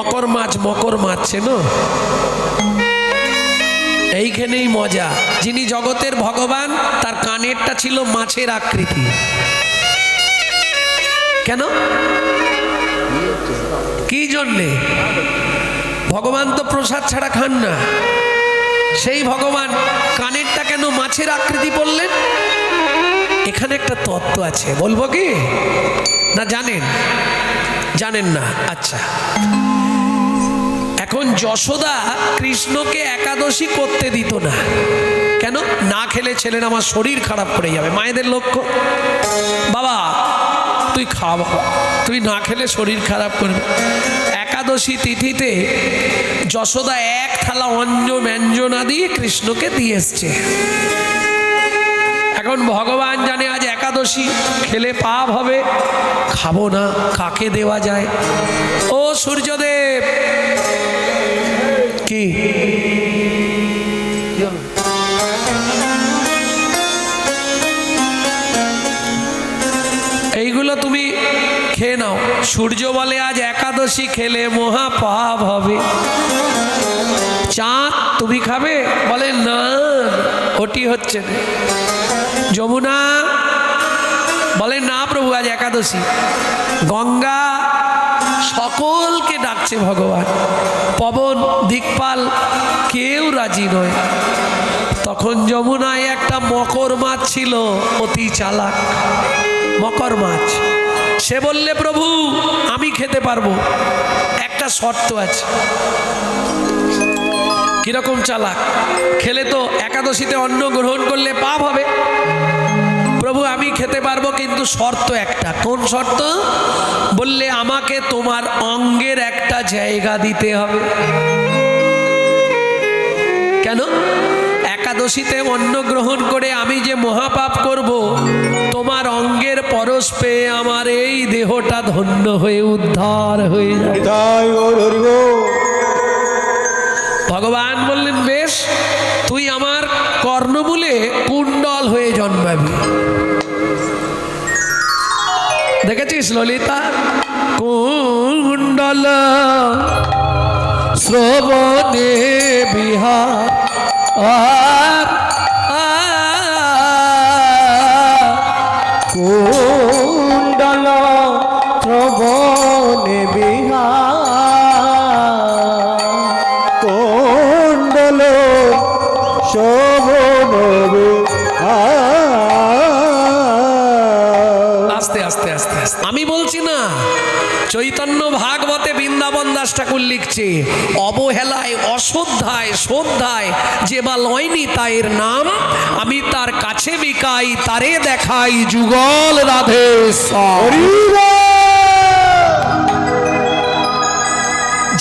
মকর মাছ চেনো? এইখানেই মজা। যিনি জগতের ভগবান, তার কানেরটা ছিল মাছের আকৃতি। কেন? কি জন্যে? ভগবান তো প্রসাদ ছাড়া খান না। সেই ভগবান কানেরটা কেন মাছের আকৃতি বললেন? এখানে একটা তত্ত্ব আছে, বলবো কি না? জানেন না? আচ্ছা, এখন যশোদা কৃষ্ণকে একাদশী করতে দিত না। কেন? না খেলে ছেলের আমার শরীর খারাপ করে যাবে। মায়েদের লক্ষ্য, বাবা তুই খা, বাবা তুই না খেলে শরীর খারাপ করবে। একাদশী তিথিতে যশোদা এক থালা অঞ্জ ব্যঞ্জনা দিয়ে কৃষ্ণকে দিয়ে এসছে। এখন ভগবান জানে আজ একাদশী, খেলে পাপ হবে, খাবো না। কাকে দেওয়া যায়? ও সূর্যদেব, কি এইগুলো তুমি খেয়ে নাও। সূর্য বলে আজ একাদশী খেলে মহা পাপ হবে। চাঁদ, তুমি খাবে? বলে না, ওটি হচ্ছে না। যমুনা বলে না প্রভু আজ একাদশী। গঙ্গা, সকলকে ডাকছে ভগবান। পবন, দিকপাল, কেউ রাজি নয়। তখন যমুনায় একটা মকর মাছ ছিল, অতি চালাক মকর মাছ। সে বললে প্রভু আমি খেতে পারবো, একটা শর্ত আছে। কিরকম চালাক! খেলে তো একাদশীতে অন্ন গ্রহণ করলে পাপ হবে। প্রভু আমি খেতে পারবো, কিন্তু শর্ত একটা। কোন শর্ত? বললে আমাকে তোমার অঙ্গের একটা জায়গা দিতে হবে। কেন? একাদশীতে অন্ন গ্রহণ করে আমি যে মহাপাপ করব, তোমার অঙ্গের পরশ পেয়ে আমার এই দেহটা ধন্য হয়ে উদ্ধার হয়ে যায়। ভগবান বললেন বেশ, তুই আমার কর্ণমূলে কুণ্ডল হয়ে জন্মাবি। দেখেছিস ললিতা? কুণ্ডল শ্রবণে বিহার কুণ্ডল শ্রবণে বিহার, কুণ্ডল শ্রবণে বিহার। আস্তে আস্তে আস্তে আস্তে, আমি বলছি না। চৈতন্য ভাগবতে বৃন্দাবন দাস ঠাকুর লিখছে, অবহেলায় অশ্রদ্ধায় শ্রদ্ধায় যে বা লয়নি তাইর নাম, আমি তার কাছে বিকাই তারে দেখাই যুগল রাধে।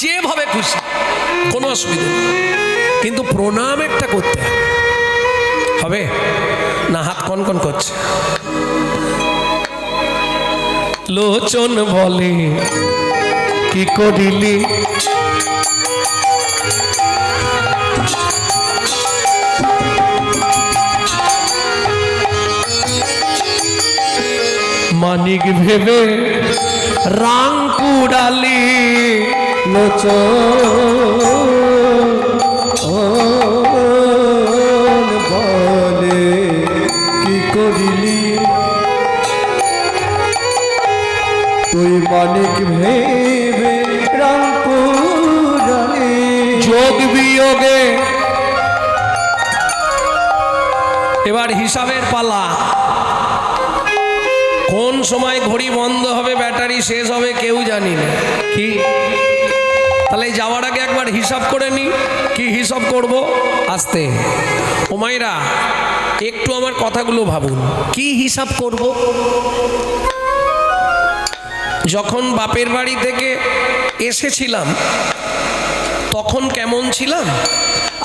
যেভাবে খুশি, কোনো অসুবিধা নেই, কিন্তু প্রণাম একটা করতে হবে। না হাত কনকন করছে। লোচন বলে কি করিলি, মানিক ভেবে রাং কুড়ালি। লোচন বলে কি করিলি, তুই মানিক ভেবে রাং কুড়ালি। যোগ বিয়োগে এবার হিসাবের পালা। কোন সময় ঘড়ি বন্ধ হবে, ব্যাটারি শেষ হবে, কেউ জানি না। কি তাহলে যাওয়ার আগে একবার হিসাব করে নি। কি হিসাব করব? আস্তে ও মাইরা, একটু আমার কথাগুলো ভাবুন। কি হিসাব করব? যখন বাপের বাড়ি থেকে এসেছিলাম তখন কেমন ছিলাম,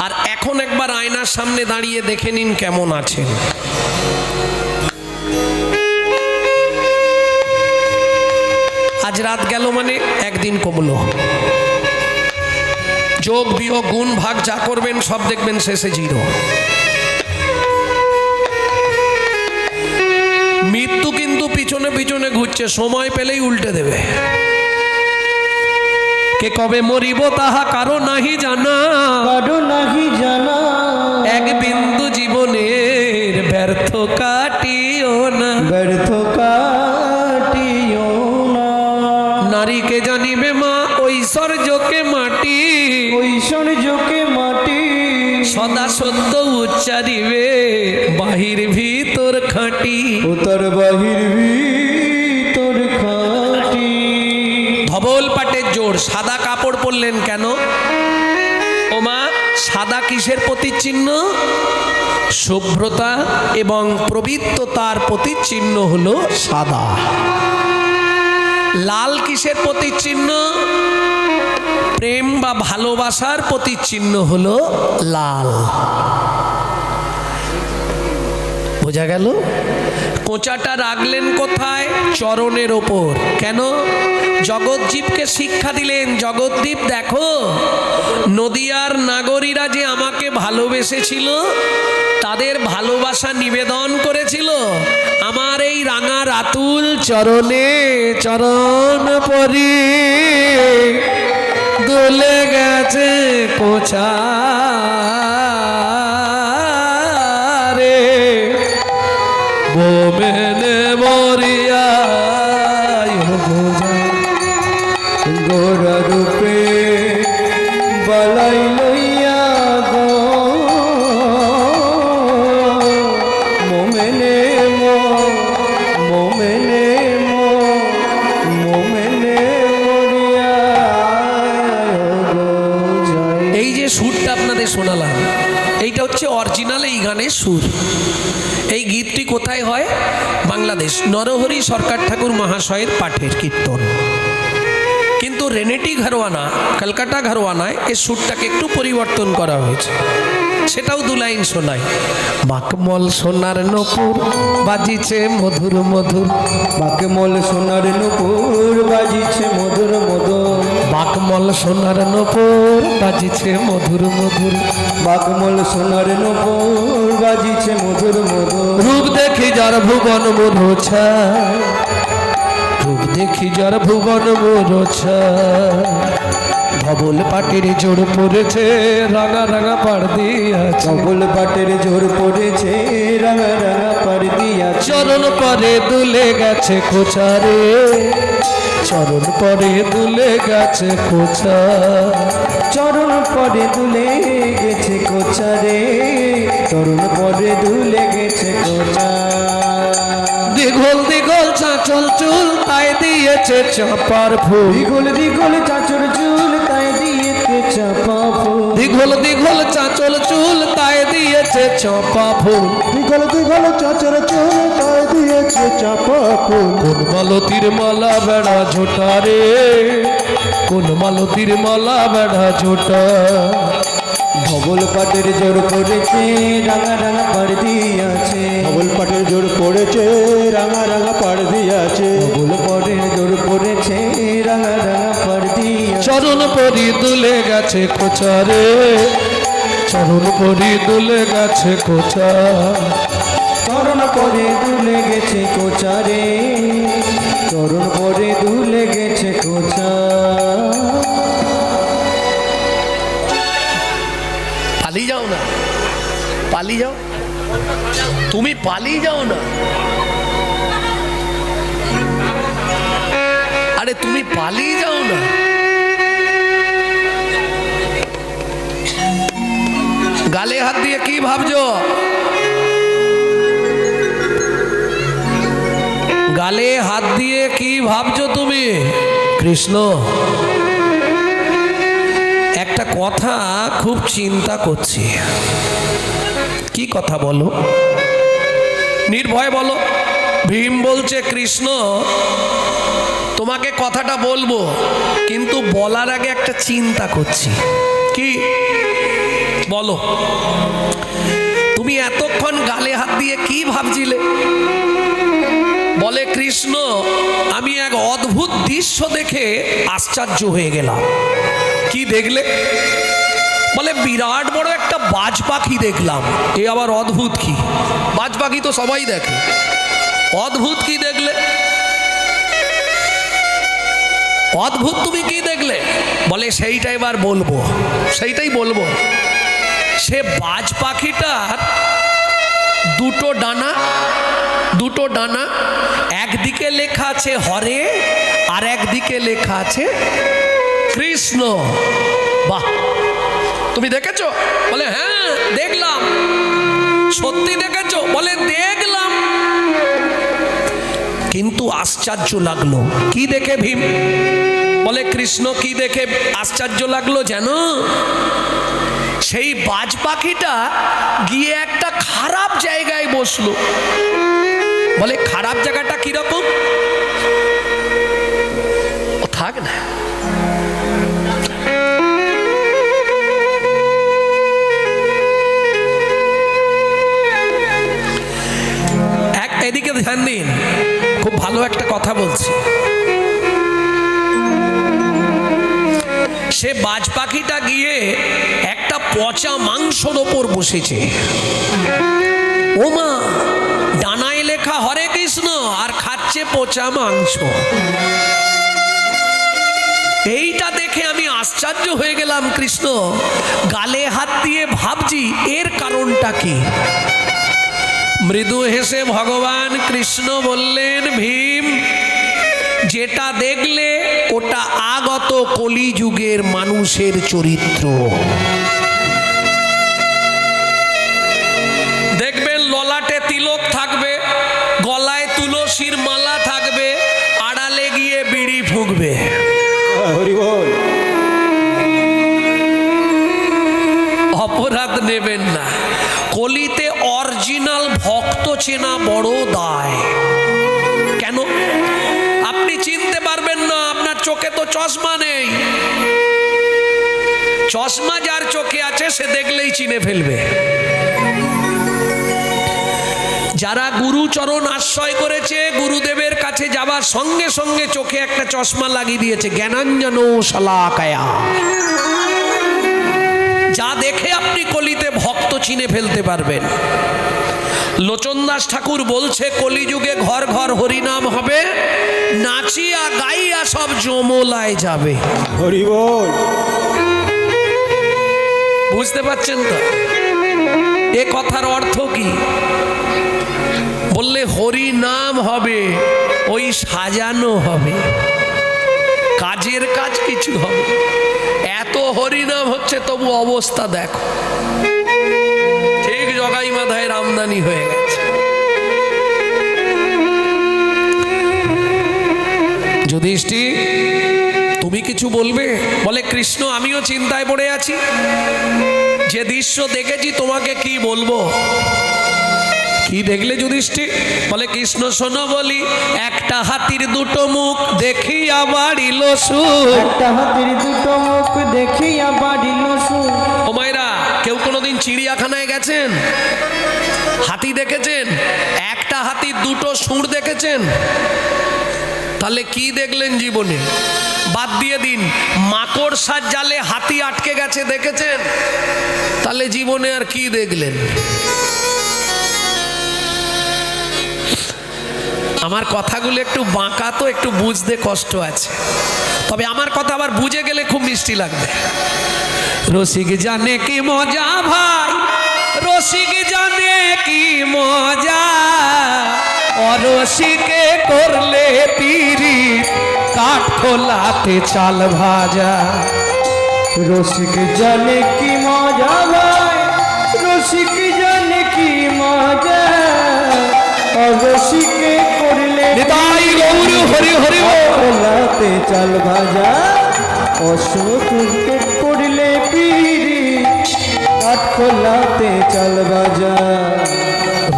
আর এখন একবার আয়নার সামনে দাঁড়িয়ে দেখে নিন কেমন আছেন। আজ রাত গেল মানে একদিন কমলো। যোগ বিয়োগ গুণ ভাগ যা করবেন সব দেখবেন শেষে জিরো। মৃত্যু কিন্তু পিছনে পিছনে ঘুরছে, সময় পেলেই উল্টে দেবে। কে কবে মরিব তাহা কারো নাহি জানা, কারো নাহি জানা। এক বিন্দু জীবনের ব্যর্থ কাটিও না, ব্যর্থ কাটিও না। নারীকে জানিবে মা ঐশ্বর্যকে মাটি, ঐশ্বর্যকে মাটি। সদা সত্য উচ্চারিবে বাহির ভিতর খাঁটি, উত্তর বাহির ভিতর খাটি। ধবল পাটের জোর, সাদা কাপড় পরলেন কেন? ও মা, সাদা কিসের প্রতিচিহ্ন? শুভ্রতা এবং পবিত্রতার প্রতিচিহ্ন হলো সাদা। লাল কিসের প্রতিচিহ্ন? প্রেম বা ভালোবাসার প্রতিচিহ্ন হলো লাল। বোঝা গেল? কোঁচাটা রাখলেন কোথায়? চরণের ওপর। কেন? জগৎজীবকে শিক্ষা দিলেন, জগৎদীপ দেখো, নদিয়ার নাগরীরা যে আমাকে ভালোবেসেছিল, তাদের ভালোবাসা নিবেদন করেছিল আমার এই রাঙা রাতুল চরণে। চরণ পরি দোলে গেছে কোঁচা রে, বোমেনে মরিয়া গোরা রূপে বালাই লইয়া গো, মোমেনে মোমেনে মোমেনে মরিয়া গো যাই। এই যে সুরটা আপনাদের শোনালাম, এইটা হচ্ছে অরিজিনাল এই গানের সুর। এই গীতটি কোথায় হয়? বাংলাদেশ, নরহরি সরকার ঠাকুর মহাশয়ের পাঠের কীর্তন। কিন্তু রেনেটি ঘরোয়ানা, কলকাতা ঘরোয়ানায় এই সুরটাকে একটু পরিবর্তন করা হয়েছে। সেটাও দু লাইন শোনায়। বাকমল সোনার নপুর বাজিছে মধুর মধুর, বাকমল সোনার নূপুর বাজিছে মধুর মধুর। বাকমল সোনার নপুর বাজিছে মধুর মধুর, বাকমল সোনার নূপুর বাজিছে মধুর মধুর। রূপ দেখি যার ভুবন মোরছা, রূপ দেখি যার ভুবন মোরছা, ধবল পাটির জোর পড়েছে রাঙা রাঙা পাড় দিয়াছে, ধবল পাটের জোর পড়েছে রাঙা রাঙা পাড় দিয়াছে। চরণ পরে দুলে গেছে খোঁচা রে, চরণ পরে দুলে গেছে খোঁচা, চরণ পরে দুলে গেছে কোচা রে, চরণ পরে দুলে গেছে কোচা। দীঘল দীঘল চাঁচল চুল তাই দিয়েছে চাপার ফুল, দিগল দিগল চাচর চুল তাই দিয়েছে চাপা ফুল। দীঘল দীঘল চাঁচল চুল তাই দিয়েছে চাপা ফুল, দিগল দিগল চাচর চুল তাই দিয়েছে চাপা ফুল। কোন মালতীর মালা বেড়া ঝোটা রে, কোন মালতীর মালা বেড়া ঝোটা, ধবল পাটের জোর পড়েছে রাঙা রাঙা পাড় দিয়াছে। ধবল পাটের জোর পড়েছে রাঙা রাঙা পাড় দিয়াছে। ধবল পাটের জোর পড়েছে রাঙা রাঙা পাড় দিয়াছে। চরণ পরি দুলে গেছে খোঁচা রে, চরণ পরি দুলে গেছে খোঁচা, চরণ পরে দুলে গেছে কোচা রে, চরণ পরে দুলে গেছে কোচা। পালিয়ে যাও না, পালিয়ে যাও, তুমি পালিয়ে যাও না। আরে তুমি পালিয়ে যাও না। গালে হাত দিয়ে কি ভাবছো? গালে হাত দিয়ে কি ভাবছো তুমি? কৃষ্ণ একটা কথা খুব চিন্তা করছি। কি কথা বলো? নির্ভয় বলো। ভীম বলছে কৃষ্ণ তোমাকে কথাটা বলবো, কিন্তু বলার আগে একটা চিন্তা করছি। কি বলো? তুমি এতক্ষণ গালে হাত দিয়ে কি ভাবছিলে? বলে কৃষ্ণ আমি এক অদ্ভুত দৃশ্য দেখে আশ্চর্য হয়ে গেলাম। কি দেখলে? বলে বিরাট বড় একটা বাজ পাখি দেখলাম। এ আবার অদ্ভুত কি? বাজ পাখি তো সবাই দেখে, অদ্ভুত কি দেখলে? অদ্ভুত, তুমি কি দেখলে? বলে সেইটা এবার বলবো, সেইটাই বলবো। সে বাজ পাখিটার দুটো ডানা, একদিকে লেখা আছে হরে আর একদিকে লেখা আছে কৃষ্ণ। বাহ, তুমি দেখেছো? বলে হ্যাঁ দেখলাম। সত্যি দেখেছো? বলে দেখলাম। কিন্তু আশ্চর্য লাগলো। কি দেখে ভীম? বলে কৃষ্ণ। কি দেখে আশ্চর্য লাগলো জানো? সেই বাজ পাখিটা গিয়ে একটা খারাপ জায়গায় বসলো। বলে খারাপ জায়গাটা কিরকম? ও থাক না, এদিকে ধ্যান দিন, খুব ভালো একটা কথা বলছি। সে বাজ পাখিটা গিয়ে একটা পচা মাংসর ওপর বসেছে। ওমা, ডানায় লেখা হরে কৃষ্ণ আর খাচ্ছে পচা মাংস। এইটা দেখে আমি আশ্চর্য হয়ে গেলাম। কৃষ্ণ গালে হাত দিয়ে ভাবছি এর কারণটা কি। মৃদু হেসে ভগবান কৃষ্ণ বললেন, ভীম যেটা দেখলে ওটা আগত কলিযুগের মানুষের চরিত্র। দেখবেন ললাটে তিলক থাকবে, গলায় তুলসীর মালা থাকবে, আড়ালে গিয়ে বিড়ি ফুঁকবে। হরি বল। অপরাধ নেবেন না, কলিতে অরিজিনাল ভক্ত চেনা বড় দায়। কেন? আপনি চিনতে পারবেন না, আপনার চোখে তো চশমা নেই। চশমা যার চোখে আছে সে দেখলেই চিনে ফেলবে। যারা গুরুচরণ আশ্রয় করেছে, গুরুদেবের কাছে যাবার সঙ্গে সঙ্গে চোখে একটা চশমা লাগিয়ে দিয়েছে, জ্ঞানাঞ্জন শালাকায়া। যা দেখে আপনি কলিতে ভক্ত চিনে ফেলতে পারবেন। লোচন দাস ঠাকুর বলছে, কলিযুগে ঘর ঘর হরিনাম হবে, নাচিয়া গাইয়া সব জমলায় যাবে। হরি বল। বুঝতে পারছেন তো এ কথার অর্থ কি? বললে হরি নাম হবে, ওই সাজানো হবে, কাজের কাজ কিছু হবে। এত হরিনাম হচ্ছে তবু অবস্থা দেখো, ঠিক জগাই মাথায় রামদানি হয়ে গেছে। যুধিষ্ঠির তুমি কিছু বলবে? বলে কৃষ্ণ আমিও চিন্তায় পড়ে আছি, যে দৃশ্য দেখেছি তোমাকে কি বলবো। কি দেখলে যুধিষ্ঠির? বলে কৃষ্ণ শোনো বলি, একটা হাতির দুটো মুখ দেখিয়া বাড়িল সুর। একটা হাতির দুটো মুখ দেখিয়া বাড়িল সুর। ও মায়েরা, কেউ কোনোদিন চিড়িয়াখানায় গেছেন? হাতি দেখেছেন? একটা হাতির দুটো সুর দেখেছেন? তাহলে কি দেখলেন জীবনে? বাদ দিয়ে দিন, মাকড়সার জালে হাতি আটকে গেছে দেখেছেন? তাহলে জীবনে আর কি দেখলেন? আমার কথাগুলো একটু বাঁকা তো, একটু বুঝতে কষ্ট আছে, তবে আমার কথা আবার বুঝে গেলে খুব মিষ্টি লাগবে। রসিক জানে কি মজা ভাই, রসিক জানে কি মজা, অরসিকে করলে পীড়িত, কাঠ খোলাতে চাল ভাজা। রসিক জানে কি মজা ভাই, রসিক জানে কি মজা, রসিকে করলে নিতাই গৌর হরি হরি খোলাতে চাল ভাজা, অশোককে করলে পিড়ি, কাঠ খোলাতে চাল ভাজা।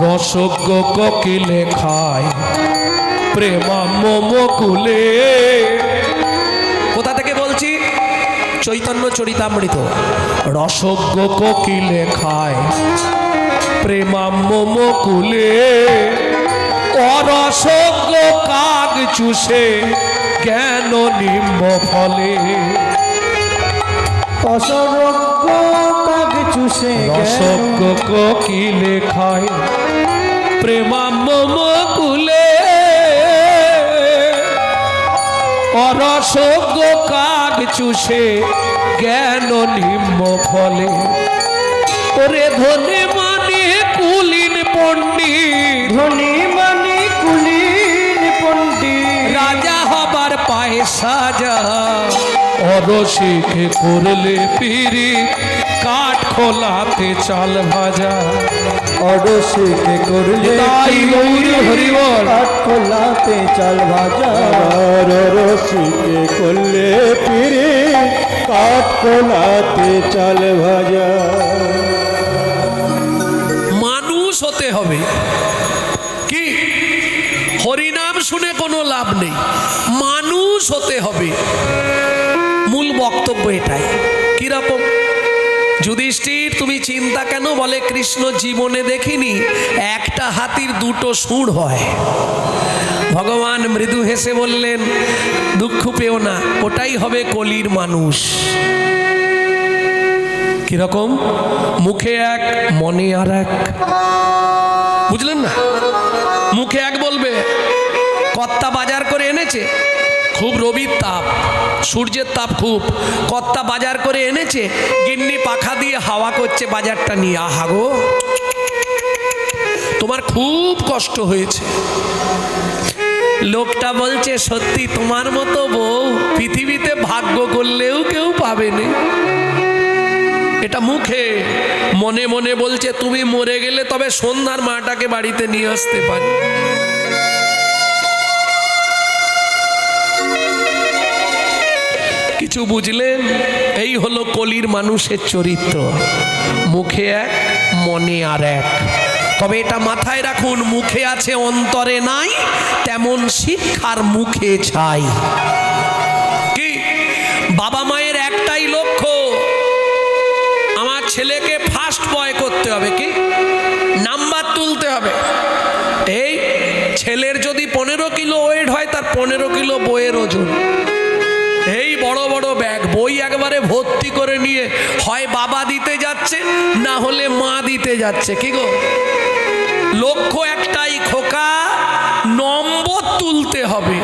রসজ্ঞ কোকিলে খায় প্রেমাম্য মকুলে। কোথা থেকে বলছি? চৈতন্য চরিতামৃত। রসজ্ঞ কোকিলে খায় প্রেমাম্য মকুলে, অরসজ্ঞ কাক চুষে জ্ঞান নিম্ব ফলে। অসরজ্ঞ কাক চুষে রসজ্ঞ কোকিলে খায় প্রেমাম্য মকুলে, অরসজ্ঞ কাক চুষে জ্ঞান নিম্ন ফলে। ওরে ধনে মানে কুলীন পণ্ডিত, ধনী মানে কুলীন পণ্ডিত, রাজা হবার পায়ে সাজা। অরসিকে করলে পিরি কাঠ খোলাতে চাল ভাজা। অরসিকে করলে তাই গৌর হরি বল। কাঠ খোলাতে চাল ভাজা। অরসিকে করলে পিরে কাঠ খোলাতে চাল ভাজা। মানুষ হতে হবে। কি হরিনাম শুনে কোনো লাভ নেই, মানুষ হতে হবে। মূল বক্তব্য এটাই। কিরকম? যুধিষ্ঠির তুমি চিন্তা কেন? বলে কৃষ্ণ জীবনে দেখিনি একটা হাতির দুটো সুর হয়। ভগবান মৃদু হেসে বললেন দুঃখ পেও না, ওটাই হবে কলির মানুষ। কিরকম? মুখে এক মনে আর এক। বুঝলেন না? মুখে এক বলবে কর্তা বাজার করে এনেছে, খুব রবির তাপ, সূর্যের তাপ খুব, কর্তা বাজার করে এনেছে, গিন্নি পাখা দিয়ে হাওয়া করছে বাজারটা নিয়ে। আহা গো, তোমার খুব কষ্ট হয়েছে। লোকটা বলছে সত্যি তোমার মতো বউ পৃথিবীতে ভাগ্য করলেও কেউ পাবে না। এটা মুখে, মনে মনে বলছে তুমি মরে গেলে তবে সন্ধ্যার মাটাকে বাড়িতে নিয়ে আসতে পারি। কিছু বুঝলেন? এই হলো কলির মানুষের চরিত্র, মুখে এক মনে আর এক। তবে এটা মাথায় রাখুন, মুখে আছে অন্তরে নাই, তেমন শিক্ষার মুখে চাই। কি বাবা মায়ের একটাই লক্ষ্য, আমার ছেলেকে ফার্স্ট বয় করতে হবে, কি নাম্বার তুলতে হবে। এই ছেলের যদি 15 কিলো ওয়েট হয়, তার 15 কিলো বইয়ের ওজন। এই বড় বড় ব্যাগ, বই একবারে ভর্তি করে নিয়ে হয় বাবা দিতে যাচ্ছে, না হলে মা দিতে যাচ্ছে। কি গো, লক্ষ্য একটাই, খোকা নম্বর তুলতে হবে।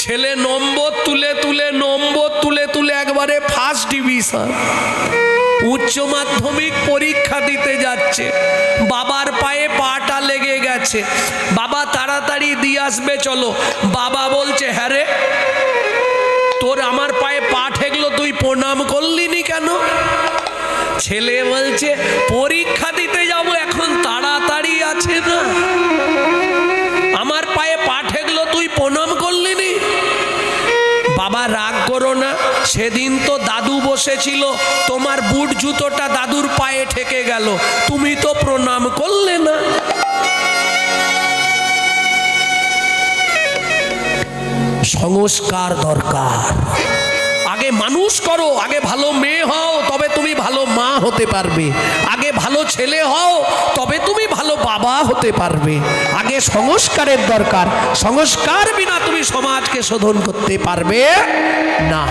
ছেলে নম্বর তুলে তুলে একবারে ফার্স্ট ডিভিশন। উচ্চ মাধ্যমিক পরীক্ষা দিতে যাচ্ছে, বাবার পায়ে পাটা লেগে গেছে, বাবা তাড়াতাড়ি দিয়ে আসবে চলো। বাবা বলছে হ্যাঁ রে, তোর আমার পায়ে পা ঠেকলো, তুই প্রণাম করলিনি কেন? ছেলে বলছে পরীক্ষা দিতে যাব, এখন তাড়াতাড়ি আছে না, আমার পায়ে পা ঠেকলো, তুই প্রণাম করলিনি। বাবা রাগ করো না, সেদিন তো দাদু বসেছিল, তোমার বুট জুতোটা দাদুর পায়ে ঠেকে গেল, তুমি তো প্রণাম করলে না। সংস্কার দরকার। আগে মানুষ করো, আগে ভালো মেয়ে হও, তবে তুমি ভালো মা হতে পারবে। আগে ভালো ছেলে হও, তবে তুমি ভালো বাবা হতে পারবে। আগে সংস্কারের দরকার, সংস্কার বিনা তুমি সমাজকে শোধন করতে পারবে না।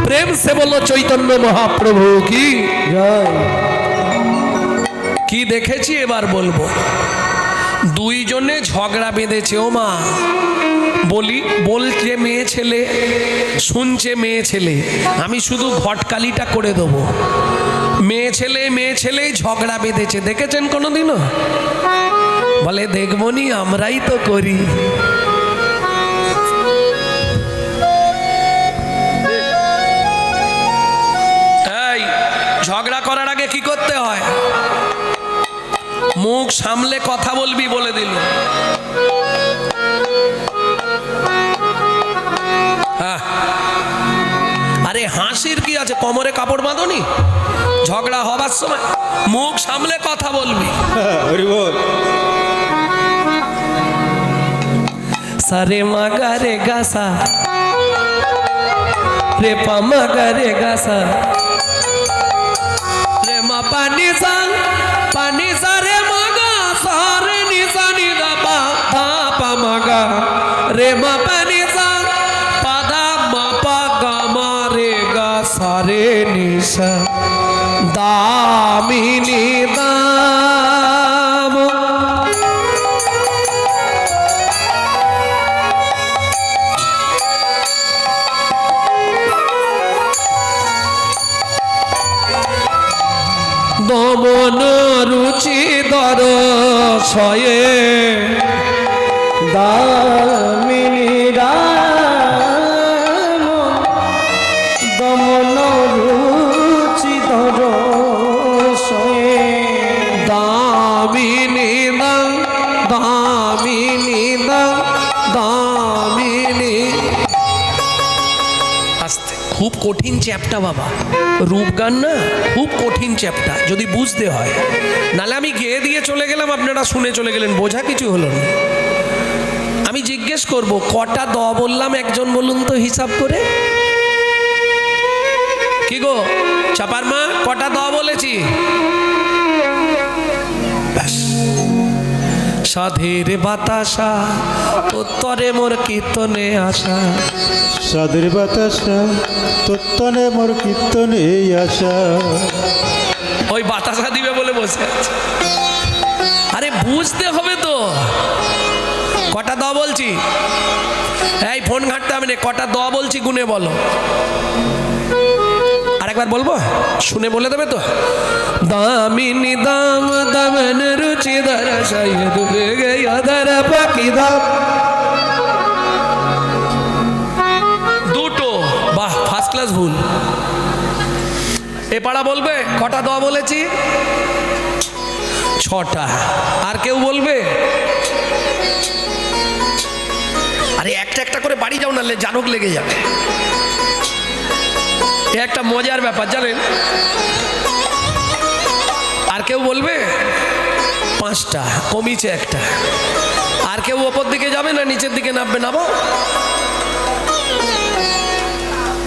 প্রেম সে বলো চৈতন্য মহাপ্রভু কি জয়। কি দেখেছি এবার বলবো। দুইজনে ঝগড়া বেঁধেছে। ও মা, বলছে মেয়ে ছেলে, শুনছে মেয়ে ছেলে, আমি শুধু ঘটকালিটা করে দেবো। মেয়ে ছেলেই ঝগড়া বেঁধেছে, দেখেছেন কোনোদিনও? বলে দেখবো নি, আমরাই তো করি। এই ঝগড়া করার আগে কি করতে হয়? মুখ সামলে কথা বলবি বলে দিল। আরে হাসির কি আছে, কোমরে কাপড় বাঁধনি? ঝগড়া হবার সময় মুখ সামলে কথা বলবি। হরি বল। সারে মাগা রে গাসা রে পামাগা রে গাসা রে মা পানি সা রে মাগা সা রে নি সা নি দা পা ধা পা মাগা রে মা পানি সা পা ধা মা পা গা মা রে গা সা রে নি সা দামিনী দাম। মন রুচি দর সয়ে দামিনী রাম দমন রুচি ধর সয়ে দামিনী দাম দামিনী দাম দামিনী। আস্তে, খুব কঠিন চ্যাপ্টা বাবা, রূপগান না খুব কঠিন চ্যাপ্টা, যদি বুঝতে হয়। নালে আমি গেয়ে দিয়ে চলে গেলাম, আপনারা শুনে চলে গেলেন, বোঝা কিছু হলো না। আমি জিজ্ঞেস করব, কটা দ বললাম একজন বলুন তো হিসাব করে। কি গো চাপার মা, কটা দ বলেছি? ব্যাস। সাধের বাতাসা তোত্তরে মোর কীর্তনে আসা, সাদের বাতাসা তোত্তনে মোর কীর্তনে আসা। ওই বাতাসা দিবে বলে বসে আছে। আরে বুঝতে হবে তো, কটা দ বলছি? এই ফোন ঘাঁটতে হবে না, কটা দ বলছি গুনে বলো। আরেকবার বলবো, শুনে বলে দেবে তো? দামিনী দাম দামন রুচি ধর সাইয়ে দূরে গিয়ে ধর পাখি দাম। দুটো, বাহ ফার্স্ট ক্লাস ভুল। এ পাড়া বলবে কটা দ বলেছি? 6টা। আর কেউ বলবে? আরে একটা একটা করে বাড়ি যাও, না জানক লেগে যাবে। এ একটা মজার ব্যাপার জানেন। আর কেউ বলবে? 5টা, কমিছে একটা। আর কেউ ওপর দিকে যাবে না নিচের দিকে নামবে? নামো।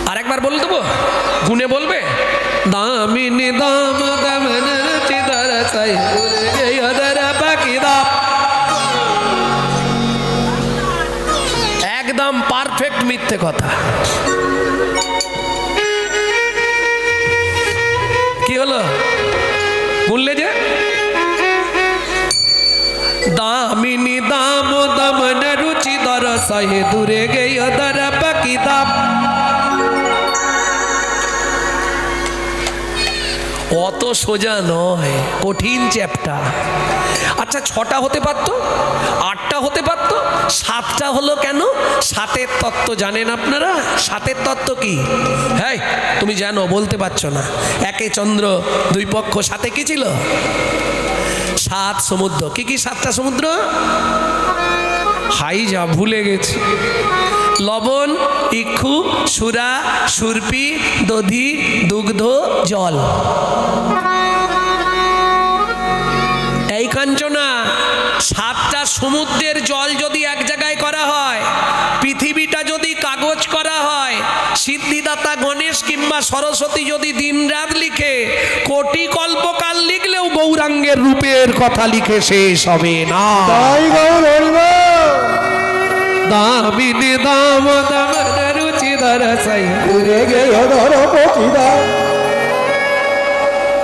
আর একবার বলে দেবো, গুনে বলবে। দামিনী দাম দামন রুচি ধর সাইয়ে দূরে গিয়ে ধর পাখি দাম। একদম পারফেক্ট মিথ্যে কথা। কি হলো বললে যে? দামিনী দাম দমন রুচি দর সাইয়ে দূরে গিয়ে ধর পাখি দাম। অত সোজা নয়, কঠিন চ্যাপ্টা। আচ্ছা 6টা হতে পারত, 8টা হতে পারত, 7টা হলো কেন? 7-এর তত্ত্ব জানেন আপনারা? 7-এর তত্ত্ব কি? হ্যাঁ তুমি জানো, বলতে পারছো না। একে চন্দ্র, 2 পক্ষ, 7-এ কি ছিল? 7 সমুদ্র। কি কি 7টা সমুদ্র? হাই যা ভুলে গেছি। লবণ, ইক্ষু, সুরা, সুরপি, দধি, দুগ্ধ, জল। এই কাঞ্চনা, 7টা সমুদ্রের জল যদি এক জায়গায় করা হয়, পৃথিবীটা যদি কাগজ করা হয়, সিদ্ধিদাতা গণেশ কিংবা সরস্বতী যদি দিনরাত লিখে, কোটি কল্পকাল লিখলেও গৌরাঙ্গের রূপের কথা লিখে শেষ হবে না। তাই গৌর হরিব। দামিনী দাম দামন রুচি ধর সাইয়ে দূরে গিয়ে ধর পাখি দাম।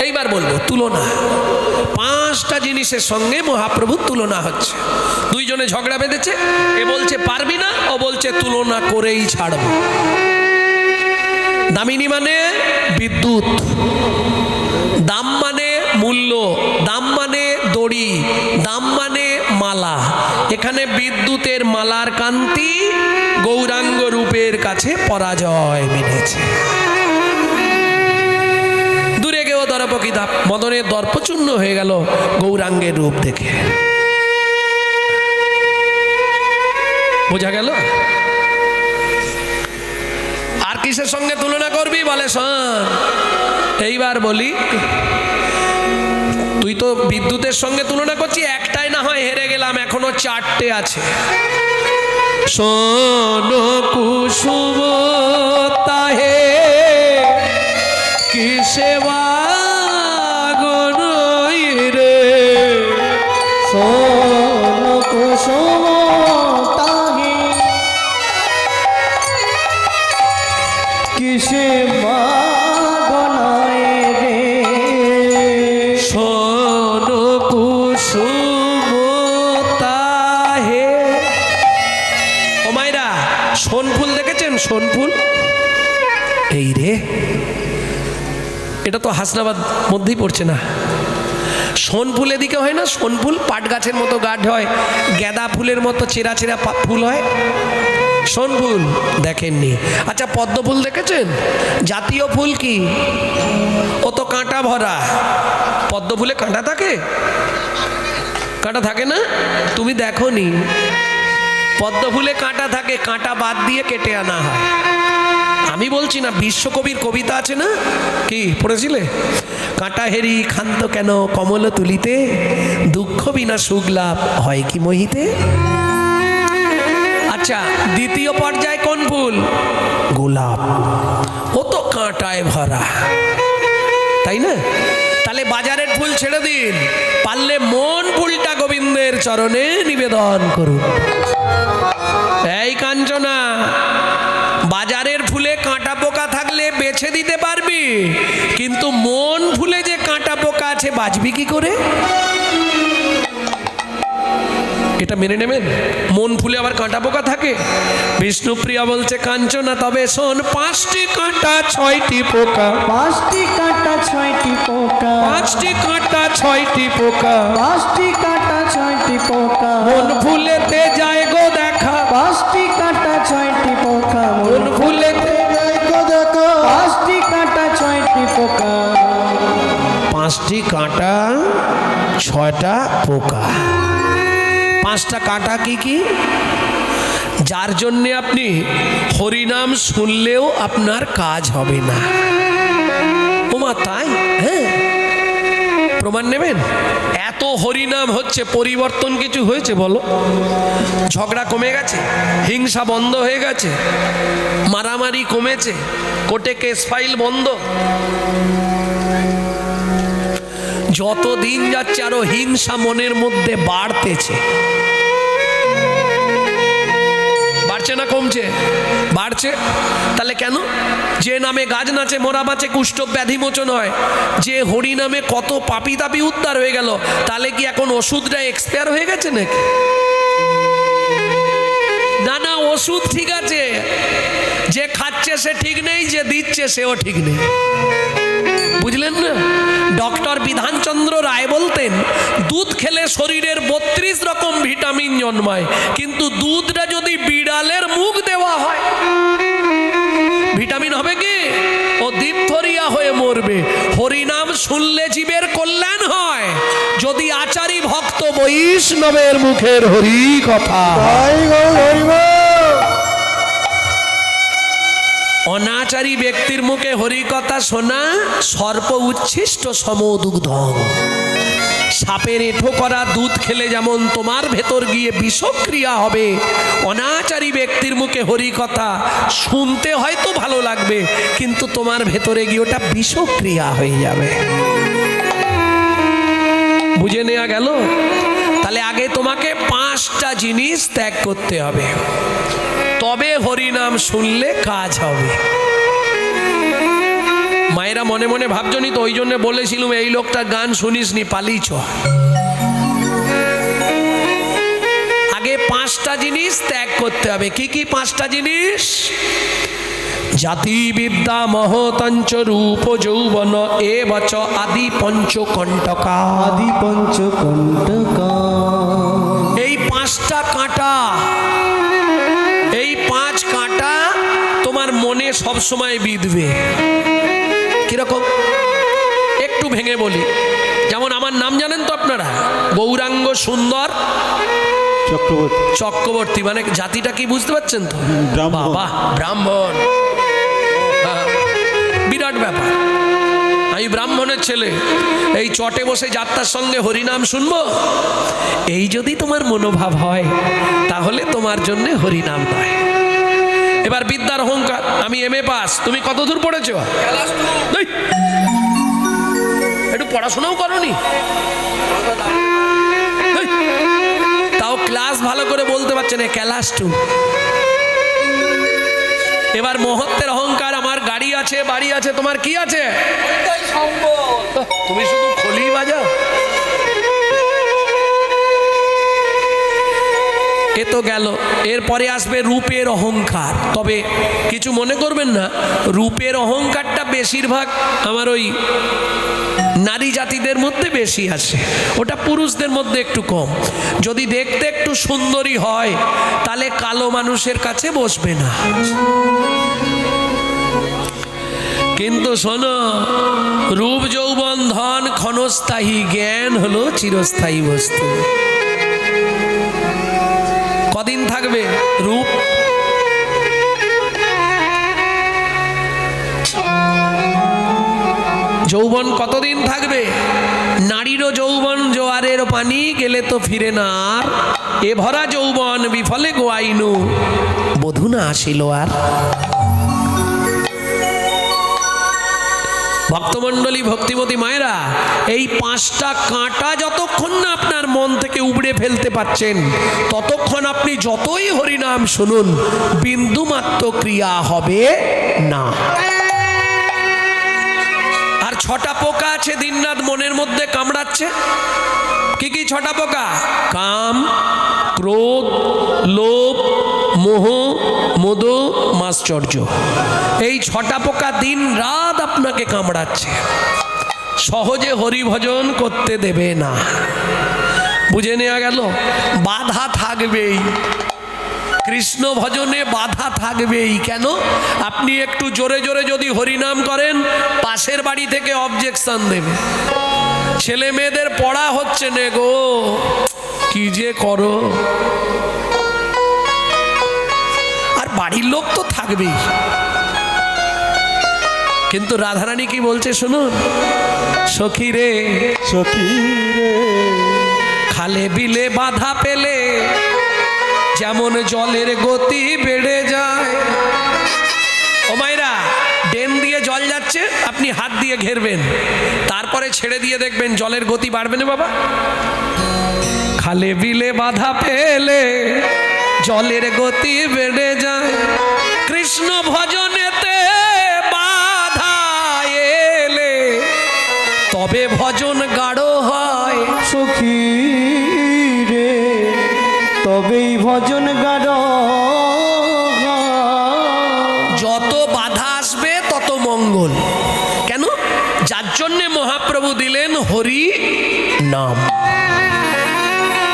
এইবার বলবো তুলনা। 5টা জিনিসের সঙ্গে মহাপ্রভুর তুলনা হচ্ছে। দুইজনে ঝগড়া বেঁধেছে, এ বলছে পারবি না, ও বলছে তুলনা করেই ছাড়ব। দামিনী মানে বিদ্যুৎ, দাম মানে মূল্য, দাম মানে দড়ি, দাম মানে মালা। এখানে বিদ্যুতের মালার কান্তি গৌরাঙ্গ রূপের কাছে পরাজয় মেনেছে। দূরে গেও দরপকিতা, মদনের দর্পচূর্ণ হয়ে গেল গৌরাঙ্গের রূপ দেখে। বোঝা গেল? আর কিসের সঙ্গে তুলনা করবি? বলে শোন, এইবার বলি, তুই তো বিদ্যুতের সঙ্গে তুলনা করছি, একটাই না হয় হেরে গেলাম, এখনো 4টে আছে। শোন কুসুম তাহে কি সেবা গনই রে, সোন কুসুম তাহে কিসে মাগনায় রে। শোন কুসুম তাহে। ও মাইরা, সোনফুল দেখেছেন? সোনফুল এই রে, এটা তো হাসনাবাদ মধ্যেই পড়ছে না? সোনফুল এদিকে হয় না, সোনফুল পাট গাছের মতো গাঢ় হয়, গাঁদা ফুলের মতো চেরা চেরা ফুল হয়, সোনফুল দেখেননি। আচ্ছা পদ্ম ফুল দেখেছেন? জাতীয় ফুল কি? ও তো কাঁটা ভরা। পদ্ম ফুলে কাঁটা থাকে? কাঁটা থাকে না? তুমি দেখোনি? পদ্ম ফুলে কাঁটা থাকে, কাঁটা বাদ দিয়ে কেটে আনা হয়। আমি বলছি না, বিশ্বকবির কবিতা আছে না, কি পড়েছিলে? কাঁটা হেরি ক্ষান্ত কেন কমল তুলিতে, দুঃখ বিনা সুখ লাভ হয় কি মহিতে। আচ্ছা দ্বিতীয় পর্যায়ে কোন ফুল? গোলাপ। ও তো কাঁটায় ভরা, তাই না? তাহলে বাজারের ফুল ছেড়ে দিন, পারলে মন ফুলটা গোবিন্দের চরণে নিবেদন করুন। এই কাঞ্চনা, বাজারের ফুলে কাঁটা পোকা থাকলে বেছে দিতে পারবি, কিন্তু মন ফুলে যে কাঁটা পোকা আছে বাঁচবি কি করে? এটা মেনে নেবেন? মন ফুলে আবার কাঁটা পোকা থাকে? বিষ্ণুপ্রিয়া বলছে কাঞ্চনা তবে শোন, 5টি কাঁটা 6টি পোকা, 5টি কাঁটা 6টি পোকা, 5টি কাঁটা 6টি পোকা, 5টি কাঁটা 6টি পোকা, মন ফুলেতে যায় গো দেখা, 5টি কাঁটা 6টি পোকা, মন ফুলেতে যায় গো দেখা, 5টি কাঁটা 6টি পোকা, 5টি কাঁটা 6টা পোকা। 5টা কাঁটা কি কি? যার জন্যে আপনি হরিনাম শুনলেও আপনার কাজ হবে না। ওমা তাই? হ্যাঁ, প্রমাণ নেবেন? এত হরিনাম হচ্ছে, পরিবর্তন কিছু হয়েছে বলো? ঝগড়া কমে গেছে, হিংসা বন্ধ হয়ে গেছে, মারামারি কমেছে, কোর্টে কেস ফাইল বন্ধ। যত দিন যাচ্ছে আরো হিংসা মনের মধ্যে বাড়তেছে। বাড়ছে না কমছে? বাড়ছে। তাহলে কেন? যে নামে গাছ নাচে মোরা বাঁচে কুষ্ঠ ব্যাধি মোচন হয়, যে হরি নামে কত পাপি তাপি উদ্ধার হয়ে গেল, তাহলে কি এখন ওষুধটা এক্সপায়ার হয়ে গেছে নাকি? না না, ওষুধ ঠিক আছে, যে খাচ্ছে সে ঠিক নেই, যে দিচ্ছে সেও ঠিক নেই। বুঝলেন না? ডক্টর বিধানচন্দ্র রায় বলতেন দুধ খেলে শরীরের 32 রকম ভিটামিন জন্মায়, কিন্তু দুধটা যদি বিড়ালের মুখ দেওয়া হয় ভিটামিন হবে কি? ও ডিপথোরিয়া হয়ে মরবে। হরিনাম শুনলে জীবের কল্যাণ হয়, যদি আচারী ভক্ত বৈষ্ণবের মুখের হরি কথা। অনাচারী ব্যক্তির মুখে হরি কথা শোনা সর্প উচ্ছিষ্ট সমদুগ্ধং। সাপের এঁঠো করা দুধ খেলে যেমন তোমার ভেতর গিয়ে বিষক্রিয়া হবে, অনাচারী ব্যক্তির মুখে হরি কথা শুনতে হয়তো ভালো লাগবে, কিন্তু তোমার ভেতরে গিয়ে ওটা বিষক্রিয়া হয়ে যাবে। বুঝে নেওয়া গেল? তাহলে আগে তোমাকে 5টা জিনিস ত্যাগ করতে হবে, তবে হরিনাম শুনলে কাজ হবে। মায়েরা মনে মনে ভাবজনি তো, ওই জন্য বলেছিলাম এই লোকটার গান শুনিসনি, পালিছ। আগে 5টা জিনিস ত্যাগ করতে হবে। কি কি 5টা জিনিস? জাতি বিদ্যা মহতঞ্চ রূপ যৌবন এ বচ আদি পঞ্চকণ্টকা। আদি পঞ্চকণ্টকা। এই 5টা কাঁটা, এই 5 কাঁটা তোমার মনে সবসময় বিঁধবে। কিরকম? একটু ভেঙে বলি। যেমন আমার নাম জানেন তো আপনারা, গৌরাঙ্গ সুন্দর চক্রবর্তী। চক্রবর্তী মানে জাতিটা কি বুঝতে পারছেন তো? বাবা ব্রাহ্মণ, বিরাট ব্যাপার। আমি ব্রাহ্মণের ছেলে, এই চটে বসে যাত্রার সঙ্গে হরিনাম শুনবো, এই যদি তোমার মনোভাব হয় তাহলে তোমার জন্য হরিনাম নয়। এবার বিদ্যার অহংকার, আমি MA পাস, তুমি কত দূর পড়েছো? একটু পড়াশোনাও করনি, তাও ক্লাস ভালো করে বলতে পারছে না, ক্লাস 2। এবার মহত্বের অহংকার, আমার গাড়ি আছে বাড়ি আছে, তোমার কি আছে? তুমি শুধু খলি বাজাও। এ তো গেল। এরপরে আসবে রূপের অহংকার। তবে কিছু মনে করবেন না, রূপের অহংকারটা বেশিরভাগ আমার ওই নারী জাতিদের মধ্যে বেশি আসে, ওটা পুরুষদের মধ্যে একটু কম। যদি দেখতে একটু সুন্দরী হয় তাহলে কালো মানুষের কাছে বসবে না। কিন্তু শোনো, রূপ যৌবন ধন ক্ষণস্থায়ী, জ্ঞান হলো চিরস্থায়ী বস্তু। কদিন থাকবে রূপ? যৌবন কতদিন থাকবে? নারীরও যৌবন জোয়ারের পানি, গেলে তো ফিরে না আর। এ ভরা যৌবন বিফলে গোয়াইনু, বধূ না আসিল আর। ভক্তমণ্ডলী, ভক্তিমতী মায়েরা, এই 5টা কাঁটা যতক্ষণ না আপনার মন থেকে উবড়ে ফেলতে পাচ্ছেন, ততক্ষণ আপনি যতই হরিনাম শুনুন, বিন্দুমাত্র ক্রিয়া হবে না। আর 6টা পোকা আছে দিনরাত মনের মধ্যে কামড়াচ্ছে। কি কি 6টা পোকা? কাম, ক্রোধ, লোভ, মোহ, মদ, মাশ্চর্য। এই 6টা পোকা দিন রাত আপনাকে কামড়াচ্ছে, সহজে হরিভজন করতে দেবে না। বুঝে নেওয়া গেল? বাধা থাকবেই, কৃষ্ণ ভজনে বাধা থাকবেই। কেন? আপনি একটু জোরে জোরে যদি হরিনাম করেন, পাশের বাড়ি থেকে অবজেকশন দেবে, ছেলে মেয়েদের পড়া হচ্ছে না গো, কি যে করো। আর বাড়ির লোক তো থাকবেই। কিন্তু রাধারানী কি বলছে শুনুন, সখী রে সখী রে, খালে বিলে বাধা পেলে যেমন জলের গতি বেড়ে যায়। ও মায়েরা, ড্রেন দিয়ে জল যাচ্ছে, আপনি হাত দিয়ে ঘেরবেন, তারপরে ছেড়ে দিয়ে দেখবেন জলের গতি বাড়বে না বাবা। খালে বিলে বাধা পেলে জলের গতি বেড়ে যায়, কৃষ্ণ ভজনেতে বাধা এলে তবে ভজন গাঢ় হয়। সখী রে, তবেই ভজন গাঢ়। যত বাধা আসবে তত মঙ্গল। কেন? যার জন্যে মহাপ্রভু দিলেন হরি নাম।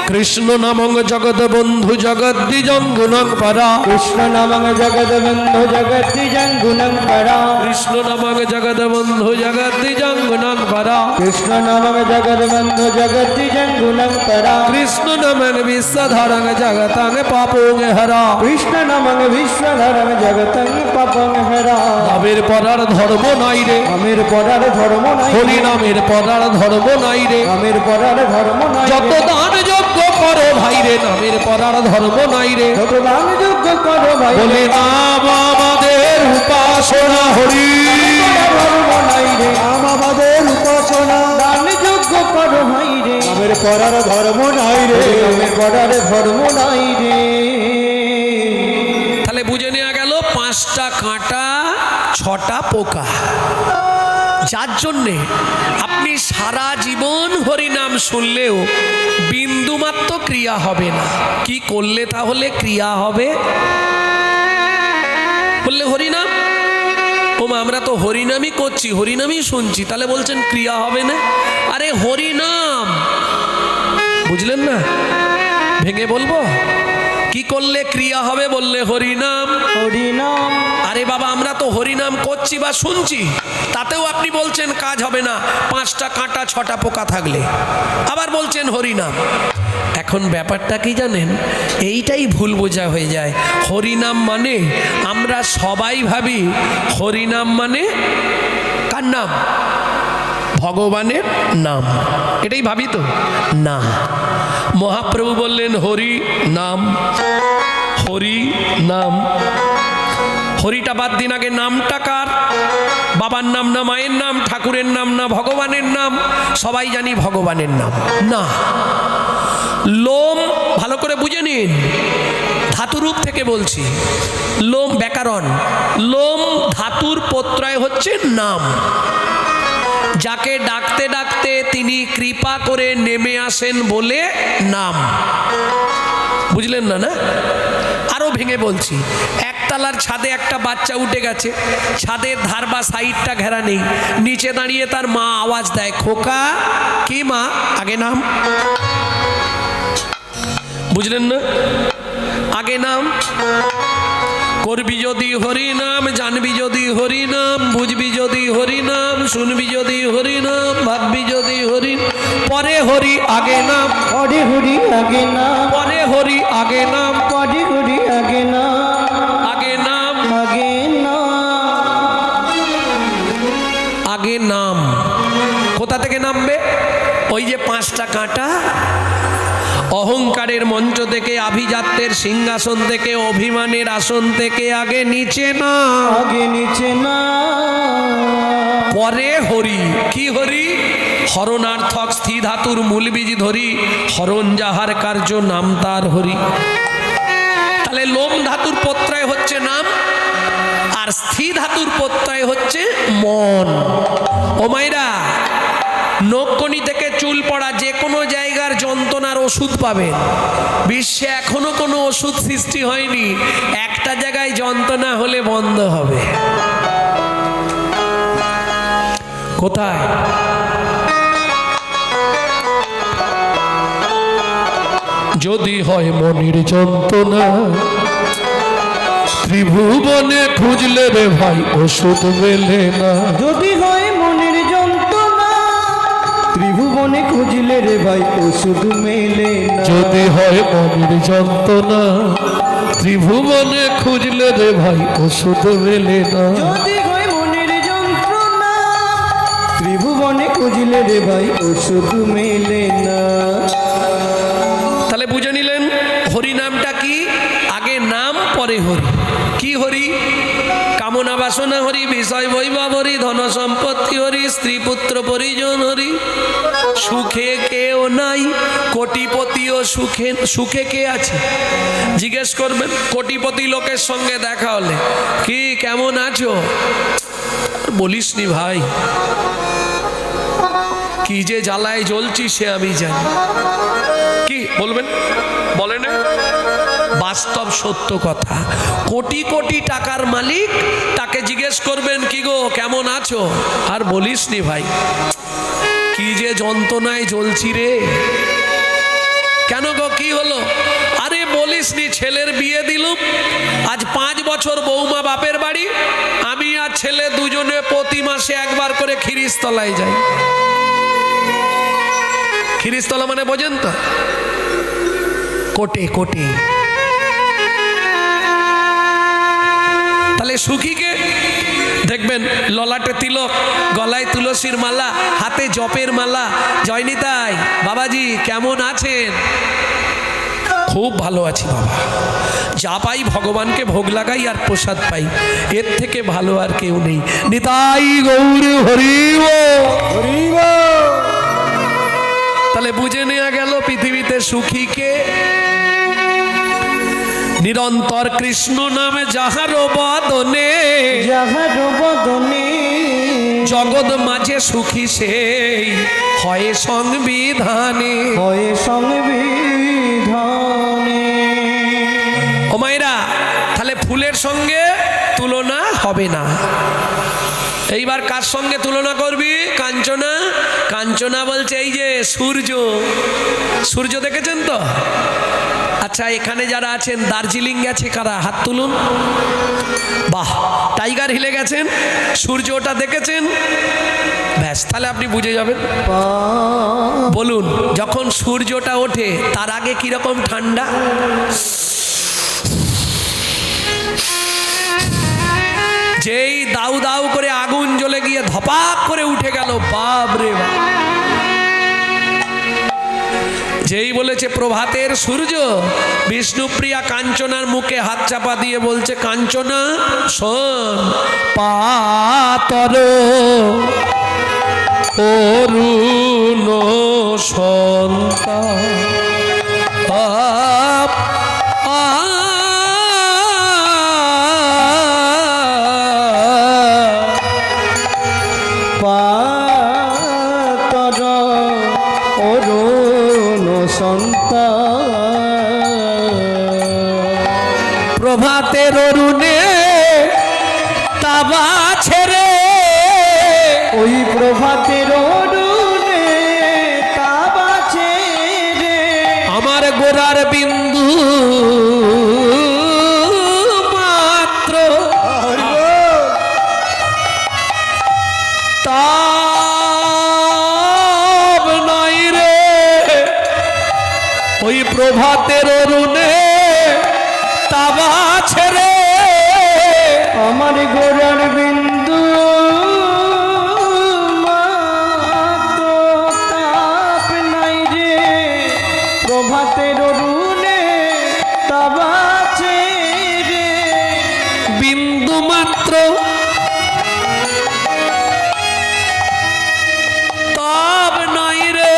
কৃষ্ণ নামং জগৎ বন্ধু জগদ্দিজং গুণং পরা, কৃষ্ণ নামং জগৎ বন্ধু জগদ্দিজং গুণং পরা, কৃষ্ণ নামং জগৎ বন্ধু জগদ্দিজং গুণং পরা, কৃষ্ণ নামং জগৎ বন্ধু জগদ্দিজং গুণং পরা, কৃষ্ণ নামং বিশ্বধরং জগতং পাপং হরা, কৃষ্ণ নামং বিশ্বধরং জগতং পাপং হরা। নামের পরার ধর্ম নাই রে, নামের পরার ধর্ম নাই, হরি নামের পরার ধর্ম নাই রে। নামের পরার ধর্ম নাই, যত দান যজ্ঞ করো ভাই রে, নামের পরার ধর্ম নাই রে। যত দান যজ্ঞ করো ভাই, বলে নাম আমাদের উপাসনা হরি, ধর্ম নাই রে। নাম আমাদের উপাসনা, দান যজ্ঞ করো ভাই রে, নামের পরার ধর্ম নাই রে, নামের পরার ধর্ম নাই রে। তাহলে বুঝে নেওয়া গেল 5টা কাঁটা 6টা পোকা, যার জন্যে আপনি সারা জীবন হরিনাম শুনলেও বিন্দুমাত্র ক্রিয়া হবে না। কি করলে তাহলে ক্রিয়া হবে? বললে হরিনাম। ওমা, আমরা তো হরিনামই করছি, হরিনামই শুনছি, তাহলে বলছেন ক্রিয়া হবে না? আরে হরিনাম, বুঝলেন না? ভেঙে বলবো কি করলে ক্রিয়া হবে? বললে হরিনাম। হরিনাম। আরে বাবা, আমরা তো হরিনাম করছি বা শুনছি, তাতেও আপনি বলছেন কাজ হবে না, 5টা কাঁটা 6টা পোকা থাকলে। আবার বলছেন হরিনাম। এখন ব্যাপারটা কি জানেন? এইটাই ভুল বোঝা হয়ে যায়। হরিনাম মানে আমরা সবাই ভাবি হরিনাম মানে কার নাম? ভগবানের নাম, এটাই ভাবি তো না। মহাপ্রভু বললেন হরি নাম, হরি নাম। হরিটা বাদ দিন, আগে নামটা কার? বাবার নাম না মায়ের নাম, ঠাকুরের নাম না ভগবানের নাম? সবাই জানি ভগবানের নাম না। লোম ভালো করে বুঝে নিন, ধাতুরূপ থেকে বলছি। লোম ব্যাকরণ, লোম ধাতুর প্রত্যয় হচ্ছে নাম। যাকে ডাকতে ডাকতে তিনি কৃপা করে নেমে আসেন বলে নাম। বুঝলেন না? না আরো ভেঙে বলছি, একতলার ছাদে একটা বাচ্চা উঠে গেছে, ছাদের ধার বা সাইডটা ঘেরা নেই, নিচে দাঁড়িয়ে তার মা আওয়াজ দেয়, খোকা। কি মা? আগে নাম। বুঝলেন না? আগে নাম। করবি যদি হরি নাম, জানবি যদি হরি নাম, বুঝবি যদি হরি নাম, শুনবি যদি হরি নাম, ভাববি যদি হরি, পরে হরি আগে নাম, পরে হরি আগে নাম, পরে হরি আগে নাম, পরে হরি আগে নাম, আগে নাম, আগে নাম, আগে নাম। কোথা থেকে নামবে? ওই যে 5টা কাঁটা, অহংকারের মঞ্চ থেকে, আভিজাত্যের সিংহাসন থেকে, অভিমানের আসন থেকে আগে নিচে না, আগে নিচে না, পরে হরি। কি হরি? হরণার্থক স্থি ধাতুর মূল বীজ ধরি, হরণ যাহার কার্য নাম তার হরি। তাহলে লোম ধাতুর প্রত্যয় হচ্ছে নাম, আর স্থি ধাতুর প্রত্যয় হচ্ছে মন। ও মাইরা, নখকনি থেকে চুল পড়া যে কোনো জায়গার যন্ত্রণার ওষুধ পাবেন। বিশ্বে এখনো কোনো ওষুধ সৃষ্টি হয়নি একটা জায়গায় যন্ত্রণা হলে বন্ধ হবে। কোথায়? যদি হয় মনির যন্ত্রণা, ত্রিভুবনে খুঁজলে রে ভাই ওষুধ মেলে না। যদি হয় মনের যন্ত্রণা, ত্রিভুবনে খুঁজলে রে ভাই ওষুধ মেলে না। যদি হয় মনির যন্ত্রণা, ত্রিভুবনে খুঁজলে রে ভাই ওষুধ মেলে না। যদি হয় মনের যন্ত্রণা, ত্রিভুবনে খুঁজলে রে ভাই ওষুধ মেলে না। তাহলে বুঝে নিলেন হরি নামটা কি? আগে নাম পরে হরি। কি হরি? কামনা বাসনা হরি, বিষয় বৈভব হরি, ধন সম্পত্তি হরি, স্ত্রী পুত্র পরিজন হরি। সুখে কেউ নাই, কোটিপতিও সুখে। সুখে কে আছে জিজ্ঞেস করবেন। কোটিপতি লোকের সঙ্গে দেখা হলে, কি কেমন আছো? বলিস নি ভাই, কি যে জ্বালায় জ্বলছি সে আমি জানি। কি বলবেন? বলে না, বাস্তব সত্য কথা। কোটি কোটি টাকার মালিক, তাকে জিজ্ঞেস করবেন, কি গো কেমন আছো? আর বলিস নি ভাই, কি যে যন্ত্রণায় জ্বলছি রে। কেন গো, কি হলো? আরে বলিস নি, ছেলের বিয়ে দিলুম, আজ 5 বছর বৌমা বাপের বাড়ি, আমি আর ছেলে দুজনে প্রতি মাসে একবার করে খিরিস্তলায় যাই। খিরিস্তলা মানে বোঝেন তো? কোটে কোটে। তাহলে সুখীকে দেখবেন ললাটে তিলক, গলায় তুলসীর মালা, হাতে জপের মালা। জয়নিতাই বাবাজি কেমন আছেন? খুব ভালো আছি বাবা, যা পাই ভগবানকে ভোগ লাগাই আর প্রসাদ পাই, এর থেকে ভালো আর কেউ নেই। নিতাই গৌর হরি হরি। তাহলে বুঝে নেওয়া গেল পৃথিবীতে সুখীকে। নিরন্তর কৃষ্ণ নামে যাহার বদনে, যাহার বদনে জগৎ মাঝে সুখী সেই হয় সংবিধানে, হয় সংবিধানে। ও মায়েরা, তাহলে ফুলের সঙ্গে তুলনা হবে না। এইবার কার সঙ্গে তুলনা করবি? কাঞ্চনা। কাঞ্চনা বলছে এই যে সূর্য। সূর্য দেখেছেন তো? আচ্ছা, এখানে যারা আছেন দার্জিলিং গেছে কারা? হাত তুলুন। বাহ, টাইগার হিলে গেছেন, সূর্যটা দেখেছেন? ব্যাস, তাহলে আপনি বুঝে যাবেন। বলুন, যখন সূর্যটা ওঠে তার আগে কিরকম ঠান্ডা? যেই দাউ দাউ করে আগুন জ্বলে গিয়ে ধপাক করে উঠে গেল, বাপ রে বাপ। যেই বলেছে প্রভাতের সূর্য, বিষ্ণুপ্রিয়া কাঞ্চনার মুখে হাত চাপা দিয়ে বলছে, কাঞ্চনা শোন, পাতর অরুণ সন্তান প্রভাতের অরুণে তাবা ছেড়ে ওই প্রভাতের অরুণে তাবা ছেড়ে আমার গোরার বিন্দু মাত্র তাপ নাই রে ওই প্রভাতের অরুণে তাবা ছেড়ে আমার গোরার বিন্দু মাত্র তাপ নাই রে প্রভাতের অরুণে তাবা ছেড়ে বিন্দু মাত্র তাপ নাই রে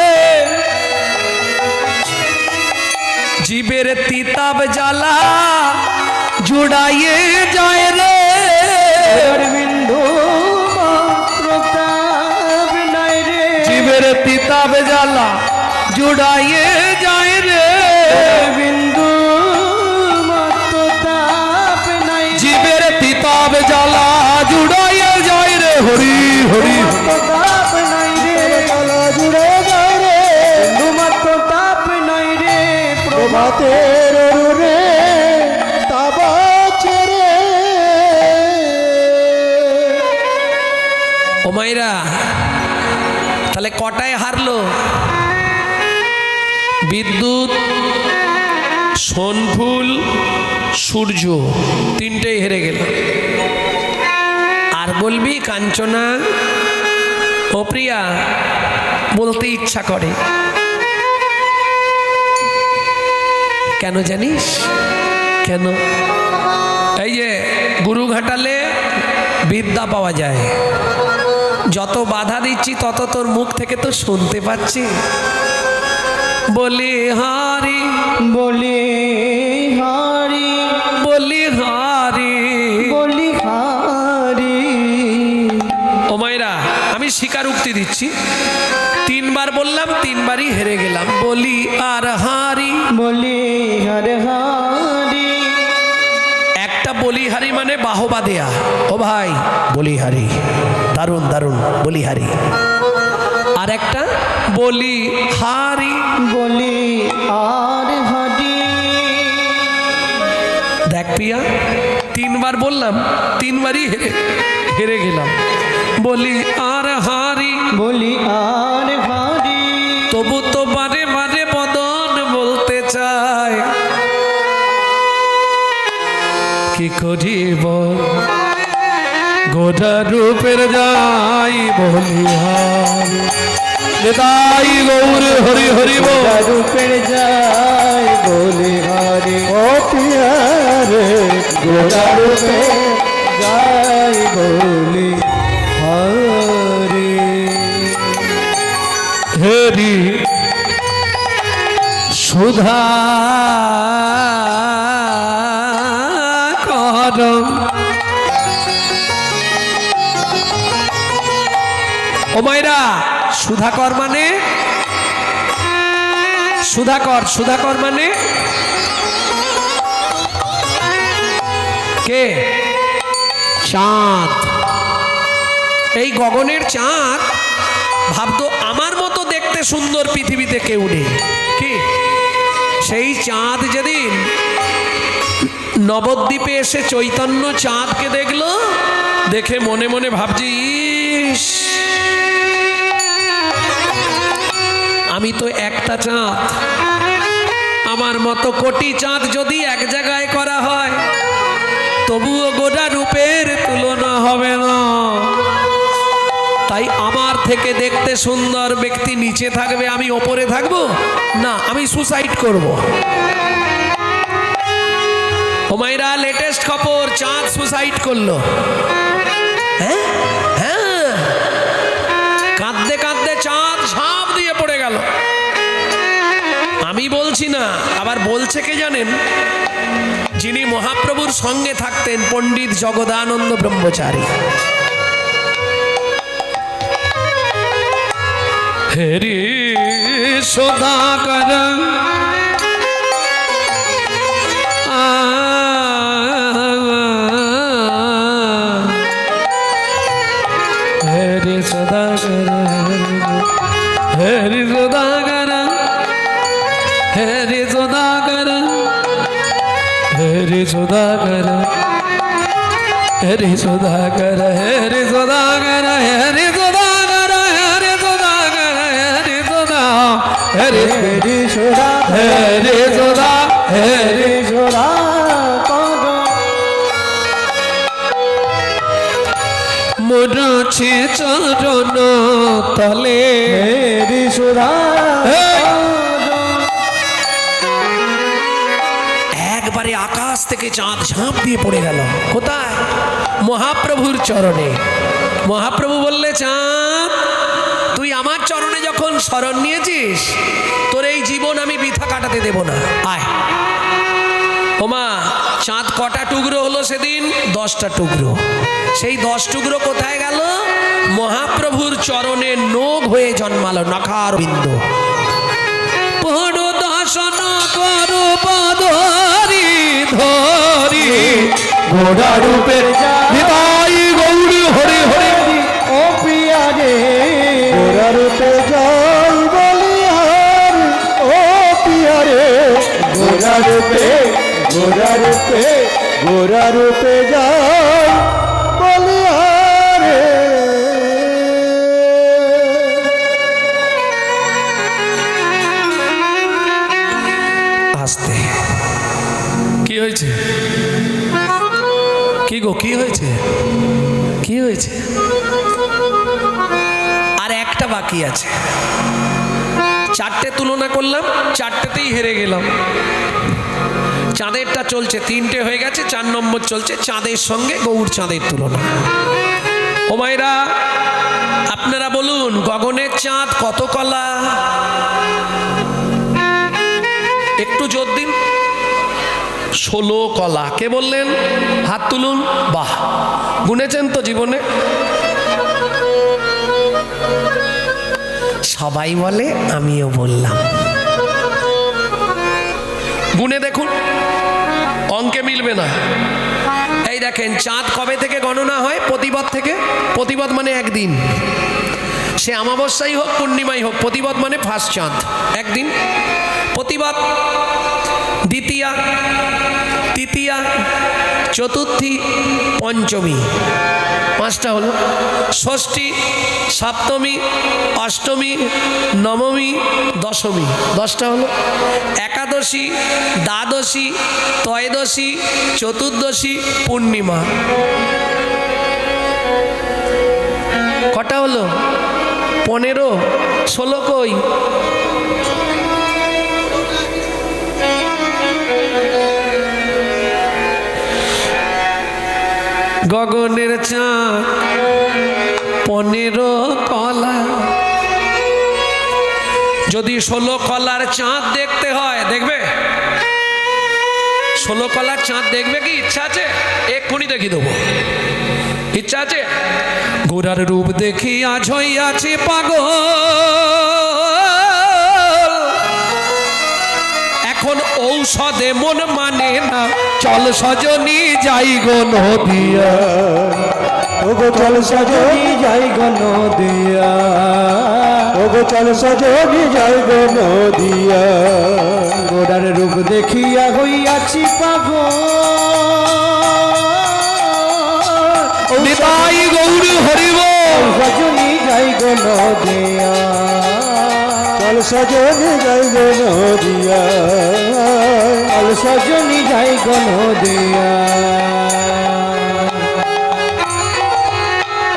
জীবের তিতাব জ্বালা জুড়াইয়ে যায় রে গোরার বিন্দু মাত্র তাপ নাই রে জীবের তিতাব জ্বালা জুড়াইয়ে যায় রে বিন্দু মাত্র তাপ নাই জীবের তিতাব জ্বালা জুড়াইয়ে যায় রে হরি হরি তাপ নাই রে গলা জুড়ে যায় রে বিন্দু মাত্র তাপ নাই রে প্রভাতের অরুণে তাবা ছেড়ে ও মাইরা তাহলে কটায় হারলো বিদ্যুৎ সোনফুল সূর্য তিনটেই হেরে গেল আর বলবি কাঞ্চনা ও প্রিয়া বলতে ইচ্ছা করে কেন জানিস কেন এই যে গুরু ঘাটালে বিদ্যা পাওয়া যায় যত বাধা দিচ্ছি তত তোর মুখ থেকে তো শুনতে পাচ্ছি বলি হারি বলি হারি বলি হারি বলি হারি ও মায়েরা আমি স্বীকারোক্তি দিচ্ছি তিনবার বললাম তিনবারই হেরে গেলাম বলি আর হারি বলি হার হারি একটা বলিহারি মানে বাহবা দেয়া ও ভাই বলিহারি দারুণ দারুণ বলিহারি আর একটা বলি হারি বলি আর হারি দেখ প্রিয়া তিনবার বললাম তিনবারই হেরে গেলাম বলি আর হারি বলি আর হারি তবু তো বারে বারে বদন বলতে চায় কি করিব গোটা রূপের যাই বলি হারি নেতাই গৌর হরি হরি বল রূপের যাই বলি হারি ও পিয়ারে গোরা রূপে যাই বলি হারি হেরি সুধা করম ও মাইরা সুধাকর মানে সুধাকর মানে কে চাঁদ এই গগনের চাঁদ ভাবতো আমার মতো দেখতে সুন্দর পৃথিবীতে কেউ নেই কি সেই চাঁদ যেদিন নবদ্বীপে এসে চৈতন্য চাঁদকে দেখলো দেখে মনে মনে ভাবছি ইস আমি তো একটা চাঁদ আমার মতো কোটি চাঁদ যদি এক জায়গায় করা হয় তবুও গোটা রূপের তুলনা হবে না তাই আমার থেকে দেখতে সুন্দর ব্যক্তি নিচে থাকবে আমি ওপরে থাকবো না আমি সুসাইড করব। হুমায়রা লেটেস্ট খবর চাঁদ সুসাইড করলো হ্যাঁ হ্যাঁ কাঁদতে কাঁদতে চাঁদ ঝাঁপ দিয়ে পড়ে গেল আমি বলছি না আবার বলছে কে জানেন যিনি মহাপ্রভুর সঙ্গে থাকতেন পণ্ডিত জগদানন্দ ব্রহ্মচারী হেরি সদাকর হরে সদাগর হরে সদাগর হরে সদাগর হরে সদাগর হরে সদাগর হরে সদাগর হরে সদাগর হরে সদাগর হরে সদা হরে হরি সোদা হরে সদা হরে হরি সোদা মরছে চরণ তলে হরি সোদা একবারে আকাশ থেকে চাঁদ ঝাঁপ দিয়ে পড়ে গেল কোথায়? মহাপ্রভুর চরণে। মহাপ্রভু বললে, চাঁদ তুই আমার চরণে যখন শরণ নিয়েছিস, তোর এই জীবন আমি বৃথা কাটাতে দেব না, আয়। ওমা, চাঁদ কটা টুকরো হলো সেদিন? 10টা টুকরো। সেই 10 টুকরো কোথায় গেল? মহাপ্রভুর চরণে নোগ হয়ে জন্মালো, নখার বিন্দু। পড় দর্শন করো পদরি ধরি ঘোড়া রূপের নিতাই গৌরী হরে হরে। ও প্রিয়া রে ঘোড়া রূপে জয় বলিহার, ও প্রিয়া রে ঘোড়া রূপে ঘোড়া রূপে ঘোড়া রূপে জয় বলিহার রে। আসতে কি হয়েছে? কি গো, কি হয়েছে? কি হয়েছে? আর একটা বাকি আছে। 4টে তুলনা করলাম, 4টেতেই হেরে গেলাম। চাঁদেরটা চলছে, 3টে হয়ে গেছে, 4 নম্বর চলছে চাঁদের সঙ্গে গৌর চাঁদের তুলনা। ও মায়েরা, আপনারা বলুন, গগনের চাঁদ কত কলা? একটু জোর দিন। 16 কলা। কে বললেন? হাত তুলুন। বাহ, গুনেছেন তো জীবনে? সবাই বলে, আমিও বললাম। গুনে দেখুন, অঙ্কে মিলবে না। এই দেখেন, চাঁদ কবে থেকে গণনা হয়? প্রতিপদ থেকে। প্রতিপদ মানে একদিন, সে অমাবস্যাই হোক পূর্ণিমাই হোক, প্রতিপদ মানে ফার্স্ট চাঁদ, একদিন। প্রতিপদ, দ্বিতীয়া, তৃতীয়া, চতুর্থী, পঞ্চমী, 5টা হলো। ষষ্ঠী, সপ্তমী, অষ্টমী, নবমী, দশমী, 10টা হলো। একাদশী, দ্বাদশী, ত্রয়োদশী, চতুর্দশী, পূর্ণিমা, কটা হলো? 15। 16 কই? গগনের চাঁদ 15 কলা। যদি 16 কলার চাঁদ দেখতে হয়, দেখবে? 16 কলার চাঁদ দেখবে কি ইচ্ছা আছে? এক্ষুনি দেখিয়ে দেবো। ইচ্ছা আছে? গোরার রূপ দেখি আজ হইয়াছি পাগল, এখন ঔষধে মন মানে না, চল সজনী যাই গো নদিয়া। ওগো চল সজনী যাই গো নদিয়া, ওগো চল সজনী যাই গো নদিয়া। গোরার রূপ দেখিয়া হইয়াছি পাগল, নিতাই গৌরী হরিব। সজনী যাই গো নদিয়া, চল সজনী যাই গো নদিয়া, চল সজনী যাই গো নদিয়া।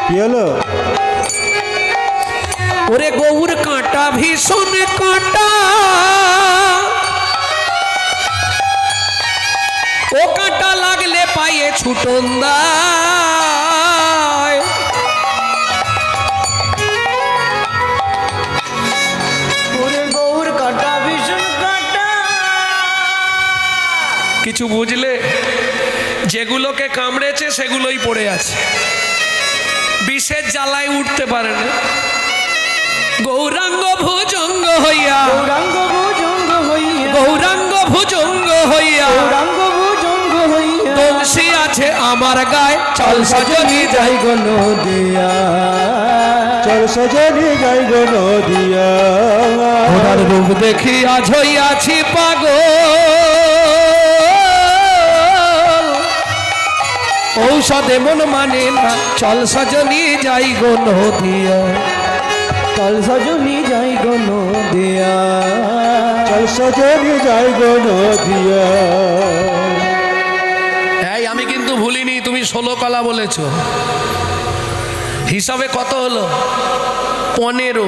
কি হলো? ওরে গৌর কাঁটা ভীষণ কাঁটা, ও কাঁটা লাগলে পায়ে ছুটন দেয়। ওরে গৌর কাঁটা ভীষণ কাঁটা। কিছু বুঝলে? যেগুলোকে কামড়েছে সেগুলোই পড়ে আছে, বিষের জ্বালায় উঠতে পারে না। গৌরাঙ্গ ভুজঙ্গ হইয়া, গৌরাঙ্গ ভুজঙ্গ হইয়া, গৌরাঙ্গ ভুজঙ্গ হইয়া, গৌরাঙ্গ ভুজঙ্গ হইয়া, বংশী আছে আমার গায়ে, চল সজনী যাই গো নদিয়া, সজনি যাই গো নদিয়া ওনার রূপ দেখি আজ হইয়াছি পাগল ঔষধে মন মানে না চল সজনি যাই গো নদিয়া চল সজনি যাই গো নদিয়া চল সজনি যাই গো নদিয়া এই আমি কিন্তু ভুলিনি তুমি 16 কলা বলেছো হিসাবে কত হলো 15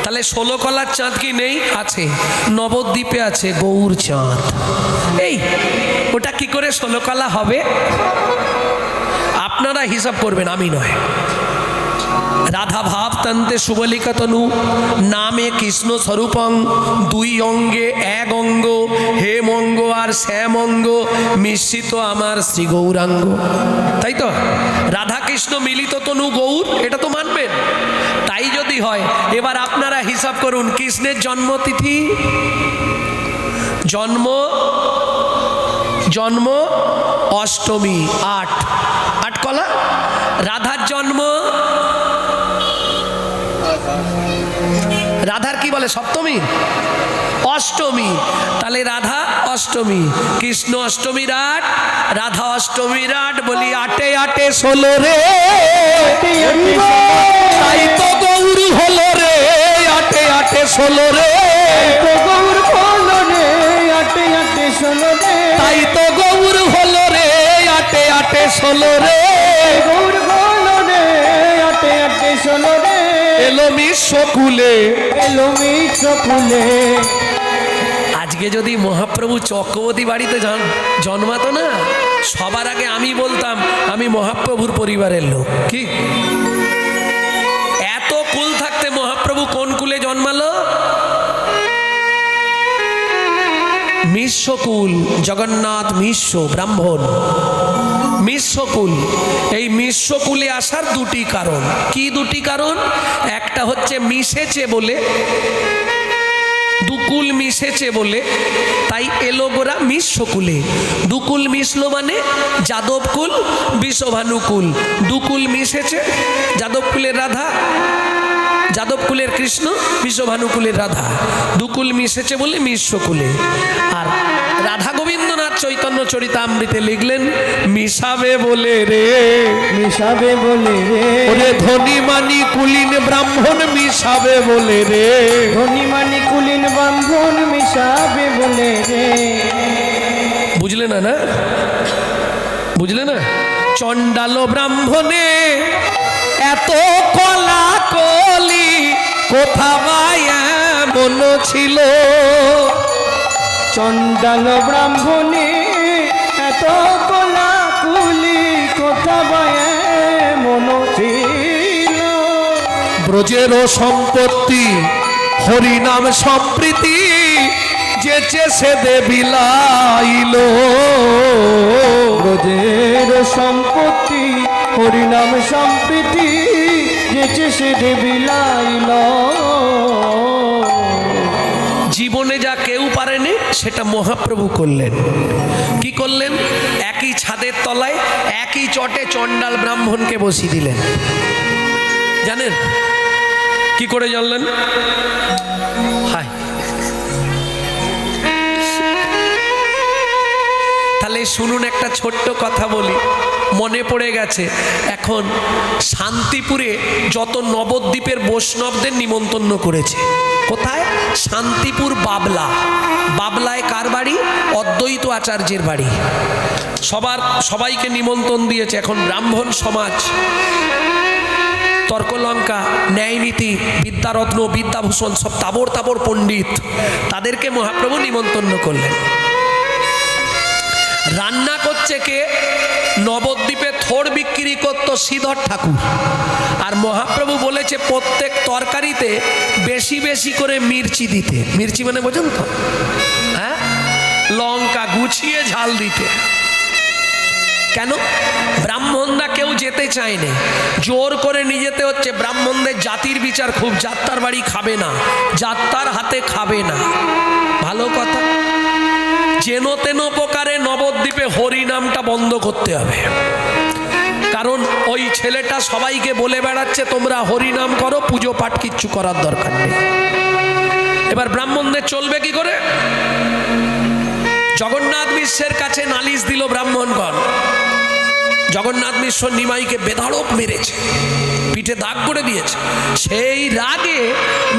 তাহলে 16 কলার চাঁদ কি নেই আছে নবদ্বীপে আছে গৌর চাঁদ এই ওটা কি করে 16 কলা হবে আপনারা হিসাব করবেন আমি নয় রাধা ভাব তন্তে সুবলিকা তনু নামে কৃষ্ণ স্বরূপং দুই অঙ্গে এক অঙ্গ হেম অঙ্গ আর শ্যাম অঙ্গ মিশ্রিত আমার শ্রী গৌরাঙ্গ তাই তো রাধা কৃষ্ণ মিলিত তনু গৌর এটা তো মানবেন তাই যদি হয় এবার আপনারা হিসাব করুন কৃষ্ণের জন্মতিথি জন্ম অষ্টমী 8 কলা রাধার জন্ম রাধার কি বলে সপ্তমী অষ্টমী তাহলে রাধা অষ্টমী কৃষ্ণ অষ্টমীর 8 রাধা অষ্টমীর 8 বলি 8 8 16 রে তাই তো গৌর হলো রে 8 8 16 রে গৌর হলো রে 8 8 16 রে তাই তো গৌর হলো রে 8 8 16 রে গৌর হলো রে 8 8 16 রে এলো মিশ্বকুলে আজকে যদি মহাপ্রভু চক্রবর্তী বাড়িতে জন্মাতো না সবার আগে আমি বলতাম আমি মহাপ্রভুর পরিবারের লোক কি এত কুল থাকতে মহাপ্রভু কোন কুলে জন্মালো মিশ্বকুল জগন্নাথ মিশ্র ব্রাহ্মণ মিশ্বকুল এই মিশ্বকুলে আসার দুটি কারণ কি দুটি কারণ একটা হচ্ছে মিশেছে বলে দুকুল মিশেছে বলে তাই এলো গোরা মিশ্বকুলে দুকুল মিশলো মানে যাদবকুল বিষভানুকুল দুকুল মিশেছে যাদবকুলের রাধা যাদবকুলের কৃষ্ণ বিষভানুকুলের রাধা দুকুল মিশেছে বলে মিশ্বকুলে আর রাধা গোবিন্দনাথ চৈতন্য চরিতামৃতে লিখলেন মিশাবে বলে রে ওরে ধনী মানি কুলীন ব্রাহ্মণ মিশাবে বলে রে ধনী মানি কুলীন ব্রাহ্মণ মিশাবে বলে রে বুঝলে না বুঝলে না চণ্ডাল ব্রাহ্মণে এত কলা কলি কোথা এমন ছিল চণ্ডাল ব্রাহ্মণে এত কলা কুলি কোথা এমন ছিল ব্রজের সম্পত্তি হরিনাম সম্প্রীতি যেচে সে দেবিলাইল ব্রজের সম্পত্তি হরিনাম সম্প্রীতি যেচে সে দেবিলাইল জীবনে যা কেউ পারেনি সেটা মহাপ্রভু করলেন কি করলেন একই ছাদের তলায় একই চটে চণ্ডাল ব্রাহ্মণকে বসিয়ে দিলেন জানেন কি করে জানলেন হায় তাহলে শুনুন একটা ছোট্ট কথা বলি মনে পড়ে গেছে এখন শান্তিপুরে যত নবদ্বীপের বৈষ্ণবদের নিমন্ত্রণ করেছে কোথায় শান্তিপুর বাবলায় কার বাড়ি অদ্বৈত আচার্যের বাড়ি সবাইকে নিমন্ত্রণ দিয়েছে এখন ব্রাহ্মণ সমাজ তর্কলঙ্কা ন্যায়নীতি বিদ্যারত্ন বিদ্যাভূষণ সব তাবর পণ্ডিত তাদেরকে মহাপ্রভু নিমন্ত্রণ করলেন রান্না করছে কে নবদ্বীপে থোড় বিক্রি করতো শ্রীধর ঠাকুর আর মহাপ্রভু বলেছে প্রত্যেক তরকারিতে বেশি বেশি করে মির্চি দিতে মির্চি মানে বোঝেন তো হ্যাঁ লঙ্কা গুছিয়ে ঝাল দিতে কেন ব্রাহ্মণরা কেউ যেতে চায়নি জোর করে নিয়ে যেতে হচ্ছে ব্রাহ্মণদের জাতির বিচার খুব যাত্রার বাড়ি খাবে না যাত্রার হাতে খাবে না ভালো কথা যেন তেন প্রকারে নবদ্বীপে হরি নামটা বন্ধ করতে হবে কারণ কারণ ওই ছেলেটা সবাইকে বলে বেড়াচ্ছে তোমরা হরিনাম করো, পুজো পাঠ কিচ্ছু করার দরকার নেই। এবার ব্রাহ্মণদের চলবে কি করে? জগন্নাথ মিশ্রের কাছে নালিশ দিল ব্রাহ্মণগণ। জগন্নাথ মিশ্র নিমাইকে বেধড়ক মেরেছে, পিঠে দাগ করে দিয়েছে। সেই রাগে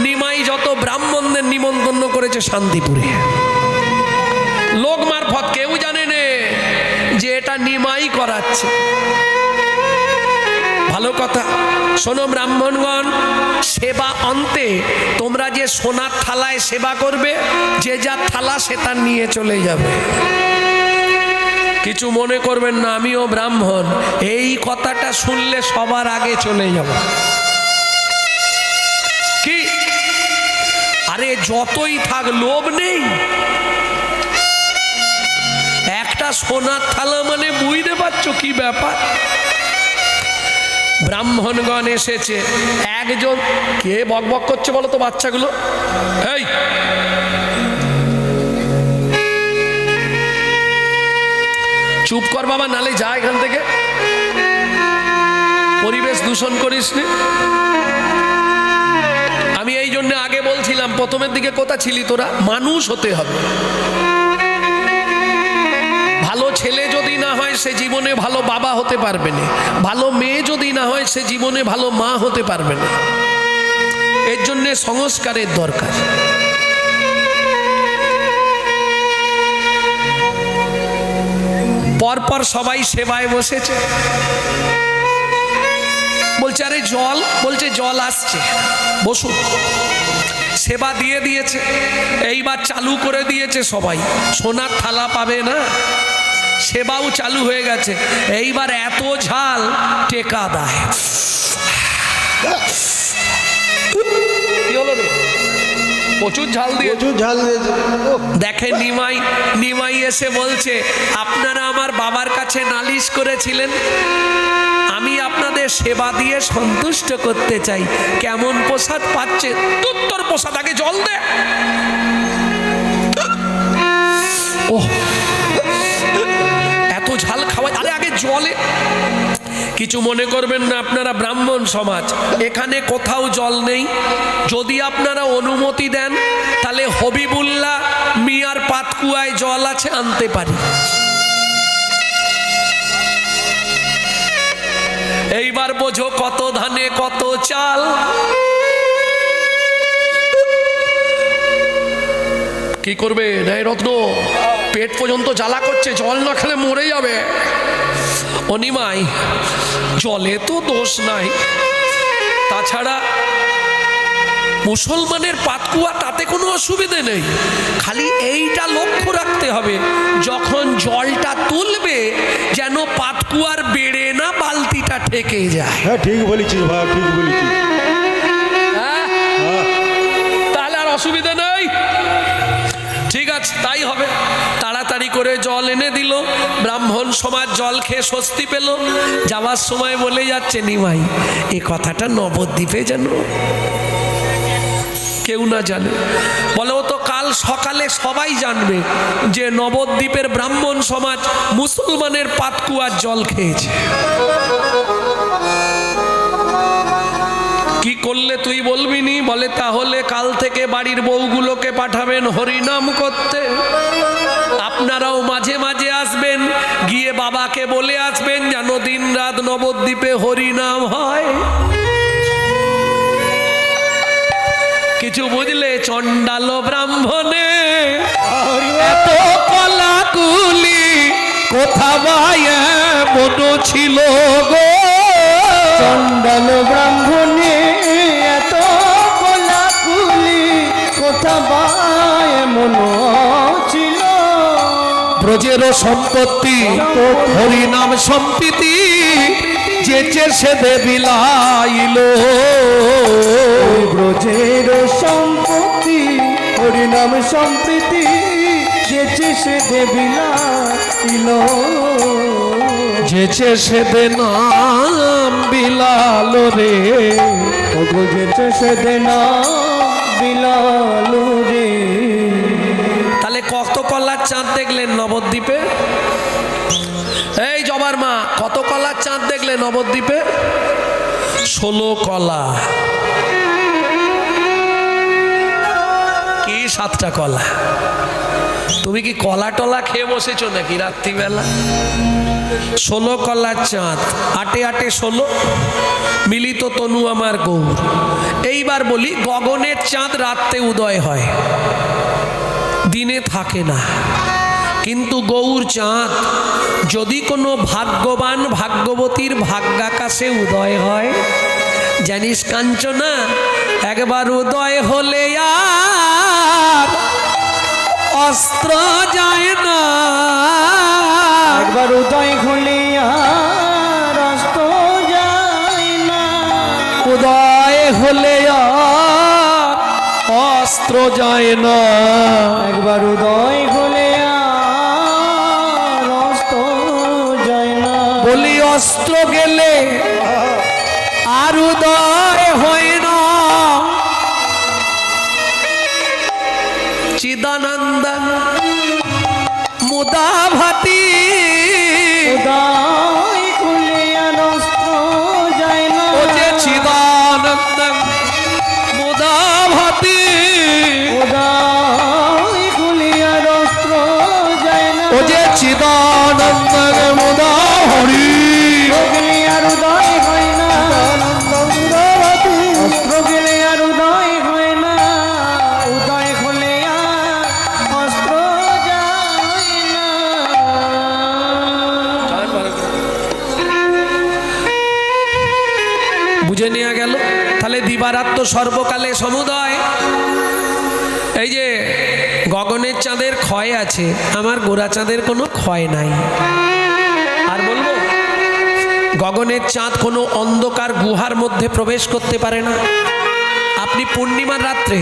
নিমাই যত ব্রাহ্মণদের নিমন্ত্রণ করেছে শান্তিপুরে, লোক মারফত, কেউ জানে না যে এটা নিমাই করাচ্ছে। ভালো কথা শোনো ব্রাহ্মণগণ, সেবা অন্তে তোমরা যে সোনার থালায় সেবা করবে, যে যার থালা সে তার নিয়ে চলে যাবে, কিছু মনে করবেন না, আমিও ব্রাহ্মণ। এই কথাটা শুনলে সবার আগে চলে যাব। কি আরে যতই থাক লোভ নেই, একটা সোনার থালা মানে বুঝতে পারছো কি ব্যাপার। ব্রাহ্মণগণ এসেছে, একজন কে বকবক করছে বলো তো বাচ্চাগুলো, এই চুপ কর বাবা, নালে যা এখান থেকে, পরিবেশ দূষণ করিস নি। আমি এই জন্য আগে বলছিলাম, প্রথমের দিকে কোথা ছিলি তোরা? মানুষ হতে হবে। ভালো ছেলে যদি না হয় সে জীবনে ভালো বাবা হতে পারবে না, ভালো মেয়ে যদি না হয় সে জীবনে ভালো মা হতে পারবে না। এর জন্যে সংস্কারের দরকার। পরপর সবাই সেবায় বসেছে। বলছে আরে জল, বলছে জল আসছে, বসুন। সেবা দিয়ে দিয়েছে, এইবার চালু করে দিয়েছে সবাই, সোনার থালা পাবে না, সেবাও চালু হয়ে গেছে। এইবার এত ঝাল টেকা দেয়। কি হলো রে? প্রচুর ঝাল দিয়ে, প্রচুর ঝাল দিয়েছে। দেখে নিমাই এসে বলছে আপনারা আমার বাবার কাছে নালিশ করেছিলেন, আমি আপনাদের সেবা দিয়ে সন্তুষ্ট করতে চাই, কেমন প্রসাদ পাচ্ছে? তোর প্রসাদ আগে জল দে। ও এত ঝাল খাওয়া, আরে আগে জলে। কিছু মনে করবেন না, আপনারা ব্রাহ্মণ সমাজ, এখানে কোথাও জল নেই। যদি আপনারা অনুমতি দেন তাহলে হবিবুল্লাহ মিয়ার পাতকুয়ায় জল আছে, আনতে পারি। এইবার বোঝো কত ধানে কত চাল। কি করবে নাই রত্ন, পেট পর্যন্ত জ্বালা করছে, জল না খেলে মরে যাবে। অনিমাই জলে তো দোষ নাই, তাছাড়া মুসলমানের পাতকুয়া, তাতে কোনো অসুবিধে নেই। খালি এইটা লক্ষ্য রাখতে হবে, যখন জলটা তুলবে যেন পাতকুয়ার বেড়ে না বালতিটা ঠেকে যায়। হ্যাঁ ঠিক বলেছিস ভাই, ঠিক বলেছিস। তাহলে আর অসুবিধা নেই। ঠিক আছে, তাই হবে। তাড়াতাড়ি করে জল এনে দিল, ব্রাহ্মণ সমাজ জল খেয়ে স্বস্তি পেল। যাওয়ার সময় বলে যাচ্ছে নিমাই, এ কথাটা নবদ্বীপে জানো, কেউ না জানে। বলে ও তো কাল সকালে সবাই জানবে যে নবদ্বীপের ব্রাহ্মণ সমাজ মুসলমানের পাতকুয়ার জল খেয়েছে। কি করলে তুই বলবি নি? বলে তাহলে কাল থেকে বাড়ির বউগুলোকে পাঠাবেন হরিনাম করতে, আপনারাও মাঝে মাঝে আসবেন, গিয়ে বাবাকে বলে আসবেন যেন দিন রাত নবদ্বীপে হরিনাম হয়। কিছু বুঝলে? চণ্ডাল ব্রাহ্মণে এত কলাকুলি কোথা বায়ে মন ছিল গো। চণ্ডাল ব্রাহ্মণে এত কলাকুলি কোথা বায়ে মন ছিল। ব্রজের সম্পত্তি হরিনাম সম্প্রীতি যেচে সে দেবিলাইল। ব্রজের সম্পত্তি হরিনাম সম্প্রীতি যেচে সে দেবিলাইল। যেচে সে দে নাম বিলাল রে, ওগো যেচে সে দে নাম বিলাল রে। তাহলে কত কলার চাঁদ দেখলেন নবদ্বীপে? এই জবার মা, কত কলার চাঁদ দেখলেন নবদ্বীপে? 16 কলা। কি 7টা কলা? তুমি কি কলা টলা খেয়ে বসেছো নাকি রাত্রিবেলা? 16 কলার চাঁদ, 8 8 16, মিলিত তনু আমার গৌর। এইবার বলি, গগনের চাঁদ রাত্রে উদয় হয়, দিনে থাকে না। কিন্তু গৌর চাঁদ যদি কোনো ভাগ্যবান ভাগ্যবতীর ভাগ্যাকাশে উদয় হয়, জানিস কাঞ্চনা, একবার উদয় হলে আর অস্ত্র যায় না। একবার উদয় হলে আর অস্ত যায় না। উদয় হলে আর অস্ত্র যায় না। একবার উদয় হলে আর অস্ত যায় না। বলি অস্ত্র গেলে আর উদয় হয় না। চিদানন্দন মুদা ভাতি, উদয় হলে আর অস্ত যায় না। ও যে চিদানন্দন মুদা ভাতি, উদয় হলে আর অস্ত্র যায় না। ও যে চিদানন্দন মুদা হরি, গেলে আর উদয় হয় না। অস্ত্র গেলে আর উদয় হয় না। উদয় হলে আর অস্ত্র যায় না। বুঝে নেওয়া গেল। তাহলে দিবারাত্র সর্বকালে সমুদয়। এই যে গগনের চাঁদের ক্ষয় আছে, আমার গোরা চাঁদের কোনো ক্ষয় নাই। আর বলবো, গগনের চাঁদ কোনো অন্ধকার গুহার মধ্যে প্রবেশ করতে পারে না। আপনি পূর্ণিমার রাত্রে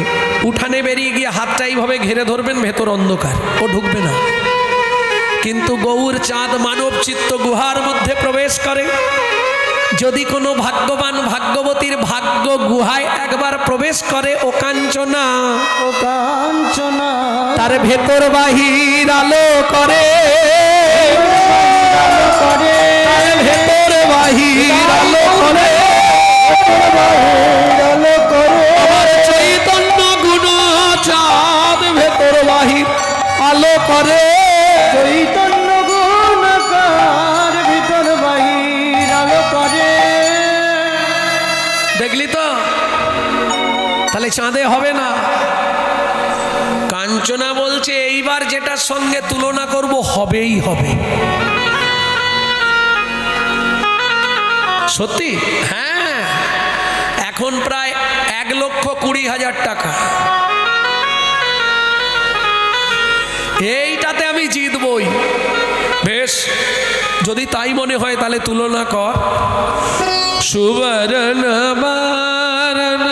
উঠানে বেরিয়ে গিয়ে হাতটা এইভাবে ঘিরে ধরবেন, ভেতর অন্ধকার, ও ঢুকবে না। কিন্তু গৌর চাঁদ মানব চিত্ত গুহার মধ্যে প্রবেশ করে। যদি কোনো ভাগ্যবান ভাগ্যবতীর ভাগ্য গুহায় একবার প্রবেশ করে, ও কাঞ্চনা, ও কাঞ্চনা, তার ভেতর বাহির আলো করে, আলো করে, তার ভেতর বাহির আলো করে, আলো করে। আমার চৈতন্য গুণ চাঁদ ভেতর বাহির আলো করে। চৈতন্য গুণাকার ভিতর বাহির আলো করে। দেখলি তো? তাহলে চাঁদে হবে না। কাঞ্চনা বলছে এইবার যেটার সঙ্গে তুলনা করব হবেই হবে। সত্যি? হ্যাঁ, এখন প্রায় 1,20,000 টাকা। এইটাতে আমি জিতবই। বেশ, যদি তাই মনে হয় তাহলে তুলনা কর। সুবর্ণ বারণ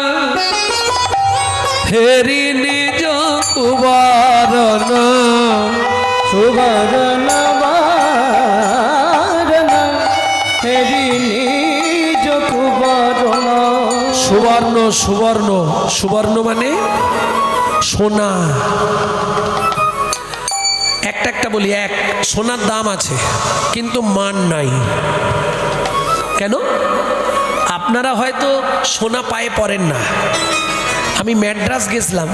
হেরি নিজ কুবরণ, সুবর্ণ বারণ হেরি নিজ কুবরণ। সুবর্ণ, সুবর্ণ, সুবর্ণ মানে সোনা। একটা একটা বলি, এক সোনার দাম আছে কিন্তু মান নাই। কেন? আপনারা হয়তো সোনা পায়ে পড়েন না। আমি ম্যাড্রাস গেছিলাম,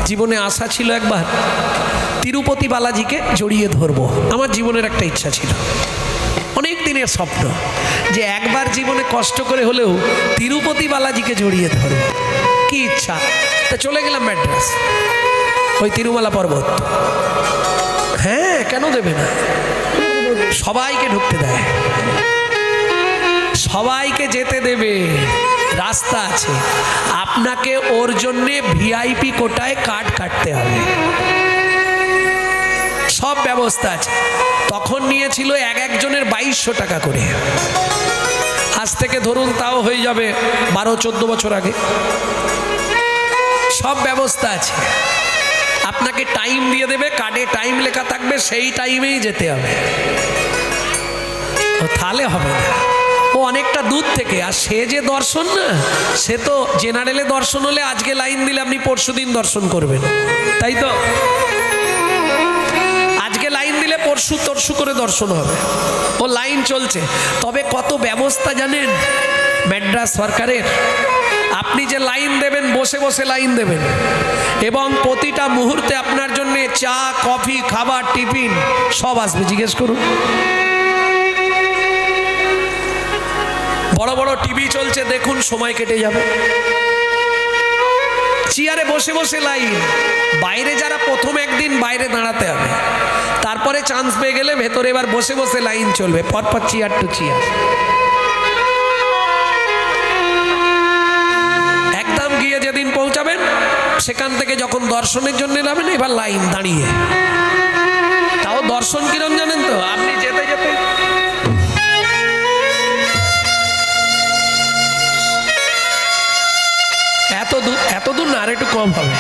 জীবনে আশা ছিল একবার তিরুপতি বালাজিকে জড়িয়ে ধরবো। আমার জীবনের একটা ইচ্ছা ছিল, অনেক দিনের স্বপ্ন, যে একবার জীবনে কষ্ট করে হলেও তিরুপতি বালাজিকে জড়িয়ে ধরবো। কি ইচ্ছা! তা চলে গেলাম ম্যাড্রাস, ওই তিরুমালা পর্বত। হ্যাঁ, কেন দেবে না? সবাইকে ঢুকতে দেয়, সবাইকে যেতে দেবে, রাস্তা আছে। আপনাকে ওর জন্যে ভিআইপি কোটায় কার্ড কাটতে হবে, সব ব্যবস্থা আছে। তখন নিয়েছিল এক একজনের 2200 টাকা করে। আজ থেকে ধরুন তাও হয়ে যাবে 12-14 বছর আগে। সব ব্যবস্থা আছে। আপনাকে টাইম দিয়ে দেবে, কার্ডে টাইম লেখা থাকবে, সেই টাইমেই যেতে হবে। তাহলে হবে না, ও অনেকটা দূর থেকে। আর সে যে দর্শন না, সে তো জেনারেলে দর্শন হলে আজকে লাইন দিলে আপনি পরশুদিন দর্শন করবেন, তাই তো? আজকে লাইন দিলে তরসু তরসু করে দর্শন হবে, ও লাইন চলছে। তবে কত ব্যবস্থা জানেন ম্যাড্রাস সরকারের, আপনি যে লাইন দেবেন বসে বসে লাইন দেবেন, এবং প্রতিটা মুহূর্তে আপনার জন্য চা কফি খাবার টিফিন সব আসবে, জিজ্ঞেস করুন। বড় বড় টিভি চলছে, দেখুন সময় কেটে যাবে। চেয়ারে বসে বসে লাইন, বাইরে যারা প্রথম একদিন বাইরে দাঁড়াতে হবে, তারপরে চান্স পেয়ে গেলে ভেতরে এবার বসে বসে লাইন চলবে, পরপর চেয়ার টু চেয়ার। একদম গিয়ে যেদিন পৌঁছাবেন সেখান থেকে যখন দর্শনের জন্য নামেন, এবার লাইন দাঁড়িয়ে। তাও দর্শন কিরম জানেন তো, আপনি যেতে যেতে এত দূর না, আর একটু কম হবে।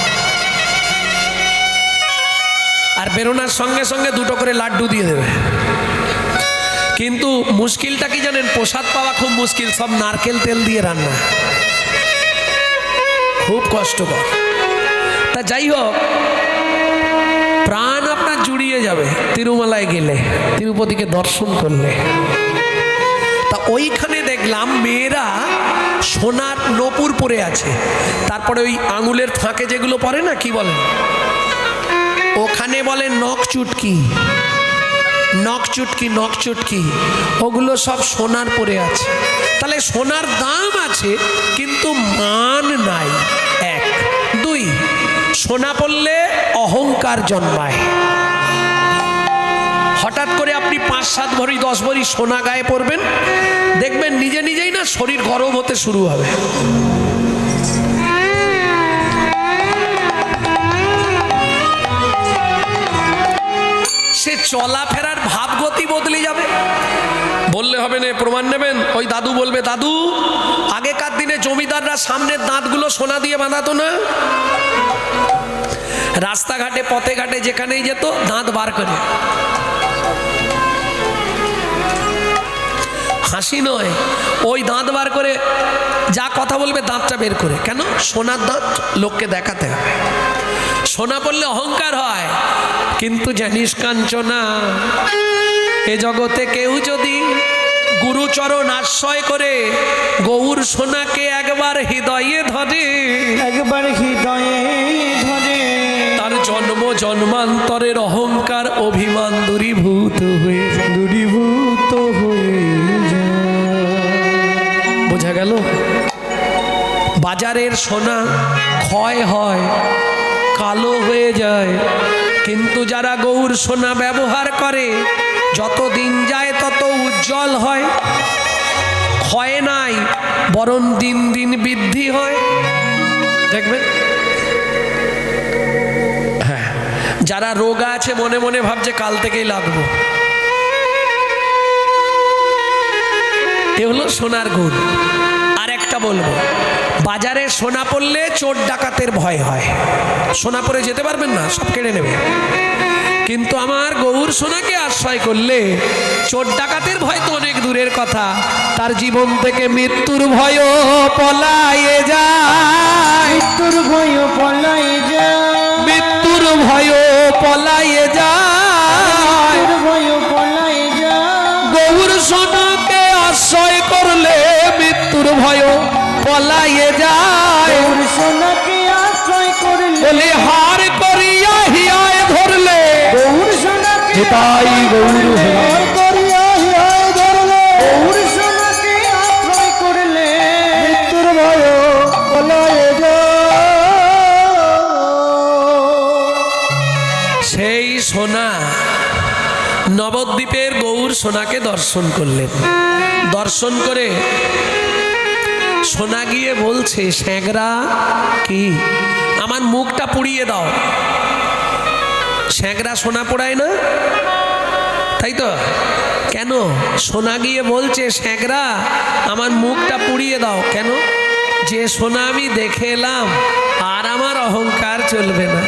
আর বেরোনার সঙ্গে সঙ্গে দুটো করে লাড্ডু দিয়ে দেবে। কিন্তু মুশকিলটা কি জানেন, প্রসাদ পাওয়া খুব মুশকিল, সব নারকেল তেল দিয়ে রান্না, খুব কষ্টকর। তা যাই হোক, প্রাণ আপনার জুড়িয়ে যাবে তিরুমালায় গেলে, তিরুপতিকে দর্শন করলে। তা ওইখানে দেখলাম মেয়েরা সোনার নূপুর পরে আছে, তারপরে ওই আঙুলের ফাঁকে যেগুলো পরে না, কি বলেন ওখানে, বলে নখ চুটকি, নখ চুটকি, নখ চুটকি, ওগুলো সব সোনার পরে আছে। তাহলে সোনার দাম আছে কিন্তু মান নাই, এক। দুই, সোনা পড়লে অহংকার জন্মায়। হঠাৎ করে আপনি 5-7 ভরি 10 ভরি সোনা গায়ে পরবেন, দেখবেন নিজে নিজেই না শরীর গরম হতে শুরু হবে। সে চলাফেরার ভাবগতি বদলে যাবে। বললে হবে না, প্রমাণ নেবেন। ওই দাদু বলবে, দাদু আগেকার দিনে জমিদাররা সামনের দাঁতগুলো সোনা দিয়ে বাঁধাতো না, রাস্তাঘাটে পথে ঘাটে যেখানেই যেত দাঁত বার করে। হাসি নয়, ওই দাঁত বার করে যা কথা বলবে দাঁতটা বের করে। কেন? সোনার দাঁত লোককে দেখাতে হবে। সোনা পড়লে অহংকার হয়। কিন্তু জানিস কাঞ্চনা, এ জগতে কেউ যদি গুরুচরণ আশ্রয় করে গৌর সোনাকে একবার হৃদয়ে ধরে, একবার হৃদয়ে ধরে, তার জন্ম জন্মান্তরের অহংকার অভিমান দূরীভূত হয়ে যায়, দূরীভূত হয়ে যায়। বোঝা গেল? বাজারের সোনা ক্ষয় হয়, কালো হয়ে যায়, কিন্তু যারা গৌর সোনা ব্যবহার করে যত দিন যায় তত উজ্জ্বল হয়, ক্ষয় নাই, বরং দিন দিন বৃদ্ধি হয়। দেখবেন, হ্যাঁ, যারা রোগা আছে মনে মনে ভাবছে কাল থেকেই লাগবো, এ হলো সোনার গুণ। আর একটা বলবো, বাজারে সোনা পড়লে চোর ডাকাতের ভয় হয়, সোনা পরে যেতে পারবেন না, সব কেড়ে নেবে। কিন্তু আমার গৌর সোনাকে আশ্রয় করলে চোর ডাকাতের ভয় তো অনেক দূরের কথা, তার জীবন থেকে মৃত্যুর ভয় পলায়ে যায়, মৃত্যুর ভয় পলায়ে যায়, মৃত্যুর ভয় পলায়ে যায়, মৃত্যুর ভয় পলায়ে যায়। গৌর সোনাকে আশ্রয় করলে মৃত্যুর ভয় পলায়ে যায়। গৌর সোনাকে আশ্রয় করলে, বলে হার করিয়া হিয়ায় ধরলে, গৌর সোনাকে তাই গৌর হার করিয়া হিয়ায় ধরলে, গৌর সোনাকে আশ্রয় করলে মৃত্যুর ভয় পলায়ে যায়। সেই সোনা নবদ্বীপের গৌর সোনাকে দর্শন করলেন। দর্শন করে সোনা গিয়ে বলছে, স্যাঁকড়া কি আমার মুখটা পুড়িয়ে দাও। স্যাঁকড়া সোনা পোড়ায় না, তাই তো? কেন? সোনা গিয়ে বলছে, স্যাঁকড়া আমার মুখটা পুড়িয়ে দাও। কেন? যে সোনা আমি দেখে এলাম আর আমার অহংকার চলবে না।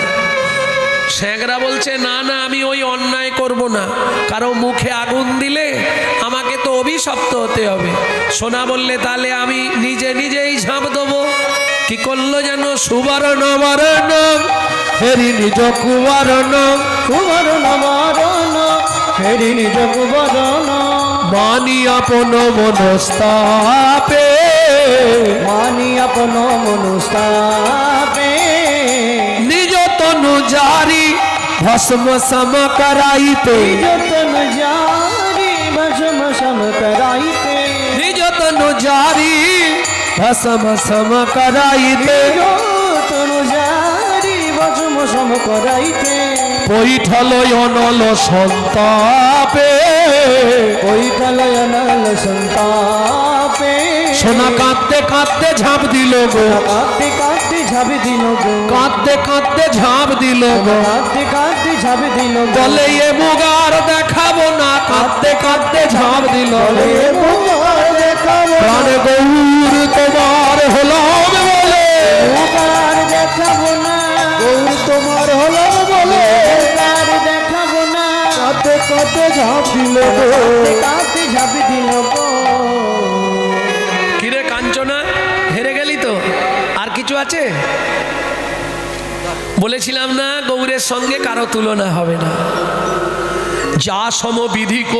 স্যাঁকড়া বলছে, না না, আমি ওই অন্যায় করব না, কারো মুখে আগুন দিলে আমাকে তো অভিশপ্ত হতে হবে। সোনা বললে, তাহলে আমি নিজে নিজেই ঝাঁপ দেবো। কি করলো যেন? সুবর্ণ বরণ হেরি নিজ কুবরণ, সুবর্ণ বরণ ফেরি নিজ বদন মানি আপন মনস্তাপে মানি আপন মনুস্তাপে নিজ তনু জারি ভস্ম সম করাইতে যতন জারি ভস্ম সম করাইতে নিজ তনু জারি ভস্ম সম করাইতে যতন জারি ভস্ম সম করাইতে পৈঠল অনল সন্তাপে কৈতলয়নল সন্তাপে সোনা কাঁদতে কাঁদতে ঝাঁপ দিল গো কাঁদতে কাঁদতে ঝাঁপি দিল গো কাঁদতে কাঁদতে ঝাঁপ দিল গো কাঁদতে কাঁদতে ঝাঁপি দিল গো বলে এ মুগার দেখাবো না কাঁদতে কাঁদতে ঝাঁপ দিল গো এ মুগার দেখাবো প্রাণ গৌর তোমার হলাম বলে মুগার দেখাবো না গৌর তোমার হলাম বলে মুগার দেখাবো না কাঁদতে কাঁদতে ঝাঁপ দিল গো কাঁদতে কাঁদতে ঝাঁপি দিল গো কিরে কাঞ্চনা হেরে গেলি তো আর কিছু আছে বলেছিলাম না গৌরের সঙ্গে কারো তুলনা হবে না যা সম বিধিক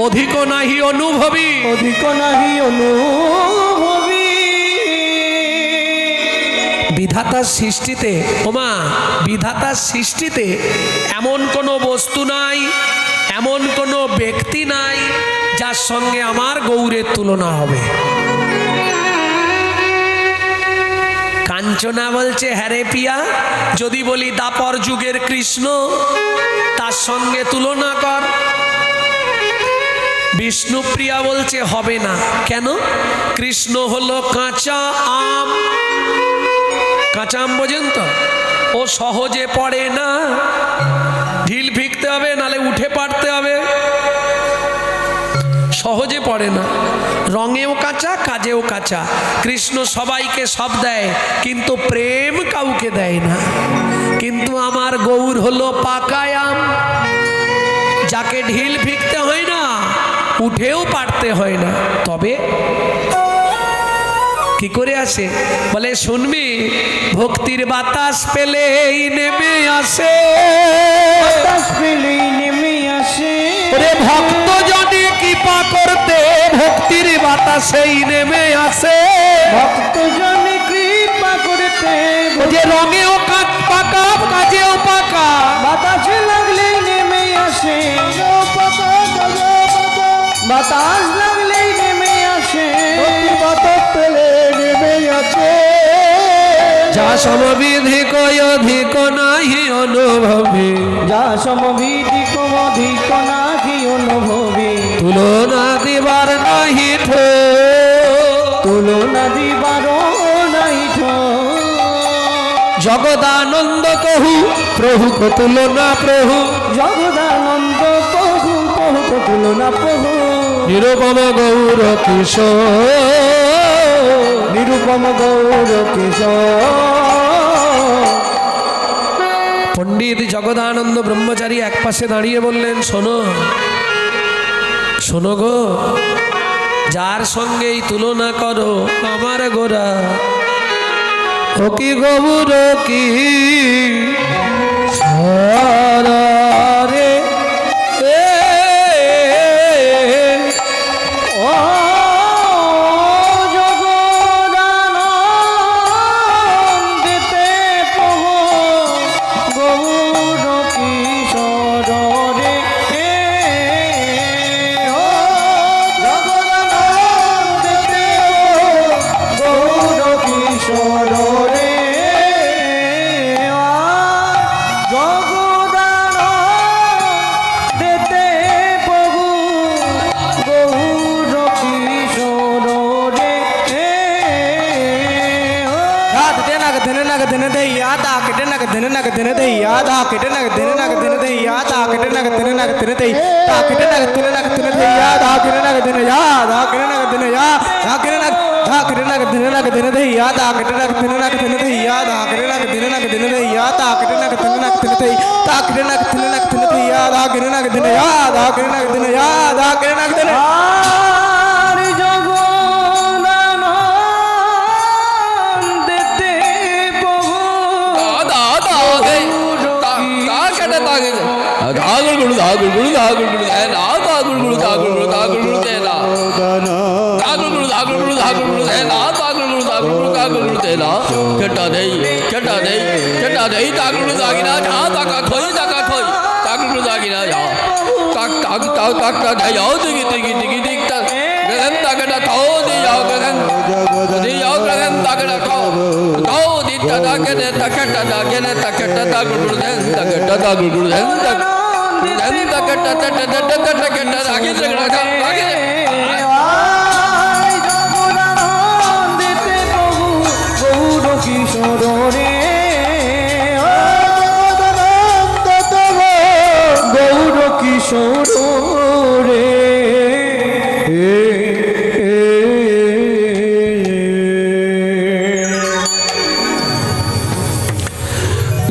অধিক নাহি অনুভবী অধিক নাহি অনুভবী বিধাতার সৃষ্টিতে ওমা বিধাতার সৃষ্টিতে এমন কোনো বস্তু নাই এমন কোনো ব্যক্তি নাই যার সঙ্গে আমার গৌরের তুলনা হবে কাঞ্চনা বলছে হ্যারে পিয়া যদি বলি দাপর যুগের কৃষ্ণ তার সঙ্গে তুলনা কর বিষ্ণুপ্রিয়া বলছে হবে না কেন কৃষ্ণ হলো কাঁচা আম কাঁচা আম বোঝেন তো ও সহজে পড়ে না ঢিল ফিকতে হবে নালে উঠে পারতে হবে সহজে পড়ে না রঙেও কাঁচা কাজেও কাঁচা কৃষ্ণ সবাইকে সব দেয় কিন্তু প্রেম কাউকে দেয় না কিন্তু আমার গৌর হলো পাকা আম যাকে ঢিল ফিকতে হয় না উঠেও পারতে হয় না তবে কি করে আসে বলে শুনবি ভক্তির বাতাস পেলেই নেমে আসে বাতাস পেলেই নেমে আসে ওরে ভক্ত জনে কৃপা করতে ভক্তির বাতাসেই নেমে আসে ভক্ত জনে কৃপা করতে ও যে রঙেও পাকা কাজেও পাকা বাতাসে লাগলেই নেমে আসে বাতাস লাগলেই নেমে আসে বাতাস পেলে নেমে আসে যা সমবিধিক অধিক নাহি অনুভবী যা সমভিদিক অধিক নাহি অনুভবী তুলনা দিবার নাহি ঠো তুলনা দিবার নাই জগদানন্দ কহু প্রভু কো তুলনা প্রভু জগদানন্দ প্রভু প্রভু তুলনা প্রভু নিরুপম গৌর কিশোর নিরুপম গৌর কিশোর পণ্ডিত জগদানন্দ ব্রহ্মচারী এক পাশে দাঁড়িয়ে বললেন শোনো শোনো গো যার সঙ্গেই তুলনা করো আমার গোরা ও কি গৌর কি সারারে ও জগদানন্দিতে প্রভু গৌর কিশোর রে ও জগদানন্দিতে গৌর কিশোর রে জগদানন্দিতে প্রভু গৌর কিশোর রে याद देना के देने ना के देने दे याद आ के देना के देने ना के देने दे याद आ के देना के देने ना के देने दे याद आ के देना के देने ना के देने दे आ के देना के देने ना के देने दे याद आ के देना के देने याद आ के देना के देने याद आ के देना आ के देना के देने ना के देने दे याद आ के देना के देने ना के देने दे याद आ के देना के देने ना के देने दे याद आ के देना के देने ना के देने दे आ के देना के देने ना के देने दे याद आ के देना के देने याद आ के देना के देने याद आ के देना के देने हरि जगदानंदिते प्रभु ধাগুর গুরু ধাগুর গুরু ধাগুর গুরু দেয় না ধাগুর গুরু ধাগুর গুরু ধাগুর গুরু দেয় না ধাগুর গুরু ধাগুর গুরু ধাগুর গুরু দেয় না ধাগুর গুরু ধাগুর গুরু ধাগুর গুরু দেয় না কেটা দেই ধাগুর গুরু দাগি না যা টাকা থই ধাগুর গুরু দাগি না যা টাক টাক টাক টাক টাক দেয় যাও দিগি দিগি দিগি দিগ তা গগন টাকটা থাও দি যাও গগন দি যাও গগন টাকটা থাও থাও দি তা দাগনে টাকটা দাগনে টাকটা ধাগুর গুরু দেন টাকটা ধাগুর গুরু দেন টাকটা টাকটা টাকটা দাগি ঝগড়া দাগি কিশোরে গৌর কিশোর রে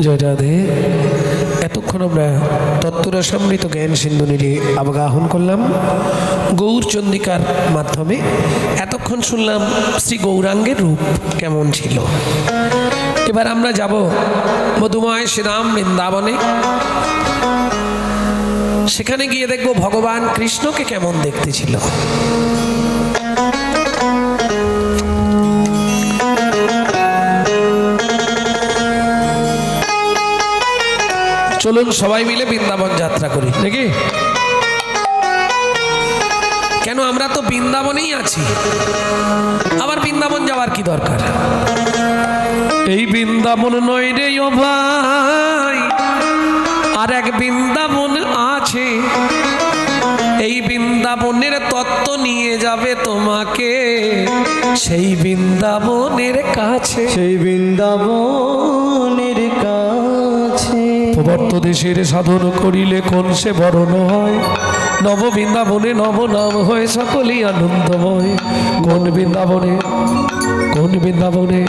জয় রাধে। এতক্ষণ আমরা তত্ত্বরসামৃত জ্ঞান সিন্ধুনিরে অবগাহন করলাম গৌরচন্দিকার মাধ্যমে। এতক্ষণ শুনলাম শ্রী গৌরাঙ্গের রূপ কেমন ছিল। এবার আমরা যাব মধুময় শ্রীরাম বৃন্দাবনে। সেখানে গিয়ে দেখব ভগবান কৃষ্ণকে কেমন দেখতে ছিল। চলুন সবাই মিলে বৃন্দাবন যাত্রা করি নাকি? কেন আমরা তো বৃন্দাবনেই আছি, আবার বৃন্দাবন যাওয়ার কি দরকার? এই বৃন্দাবন নয় রে ও ভাই, আর এক বৃন্দাবন আছে। এই বৃন্দাবনের তত্ত্ব নিয়ে যাবে তোমাকে সেই বৃন্দাবনের কাছে, সেই বৃন্দাবনের কাছে। প্রবর্ত দেশের সাধন করিলে কোন সে বরণ হয়, নব বৃন্দাবনে নব নাম হয়ে সকলেই আনন্দময়। কোন বৃন্দাবনে কোন বৃন্দাবনে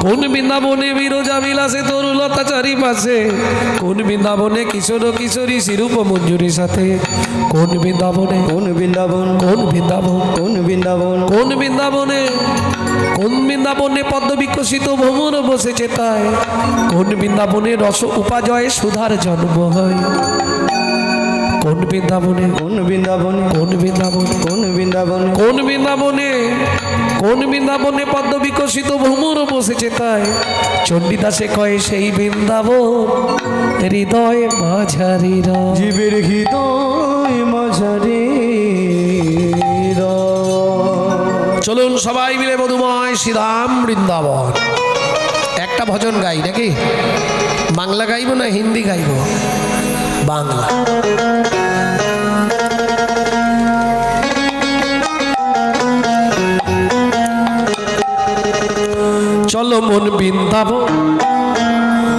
কোন বৃন্দাবনে বিরজা বিলাসে তরুলতা চারিপাশে, কোন বৃন্দাবনে কিশোর কিশোরী শিরূপ মঞ্জুরি সাথে। কোন বৃন্দাবনে কোন বৃন্দাবন কোন বৃন্দাবন কোন বৃন্দাবন কোন বৃন্দাবনে কোন বৃন্দাবনে পদ্ম বিকশিত ভ্রমর বসেছে তাই। কোন বৃন্দাবনে রস উপাজয়ে সুধার জন্ম হয়। কোন বৃন্দাবনে কোন বৃন্দাবন কোন বৃন্দাবনে কোন বৃন্দাবন কোন বৃন্দাবনে কোন বৃন্দাবনে পদ্ম বিকশিত ভ্রমর বসেছে তাই। চণ্ডীদাসে কয়ে সেই বৃন্দাবন হৃদয় মাঝারি জীবের হৃদয় মাঝারি। চলুন সবাই মিলে মধুময় শ্রীরাম বৃন্দাবন। একটা ভজন গাই নাকি? বাংলা গাইব না হিন্দি গাইব? বাংলা। চলো মন বৃন্দাবন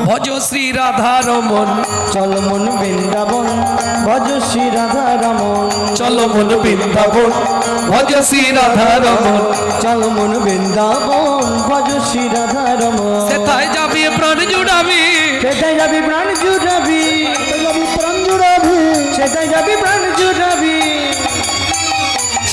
ভজ শ্রী রাধা রমন। চলো মন বৃন্দাবন ভজ শ্রী রাধা রমন। চলো মন বৃন্দাবন ভজ শ্রী রাধা রমন। চলো মন বৃন্দাবন ভজ শ্রী রাধা রমন। সেথায় যাবি প্রাণ জুড়াবি, সেটাই যাবি প্রাণ জুড়াবি, প্রাণ জুড়াবি, সেটাই যাবি প্রাণ জুড়াবি।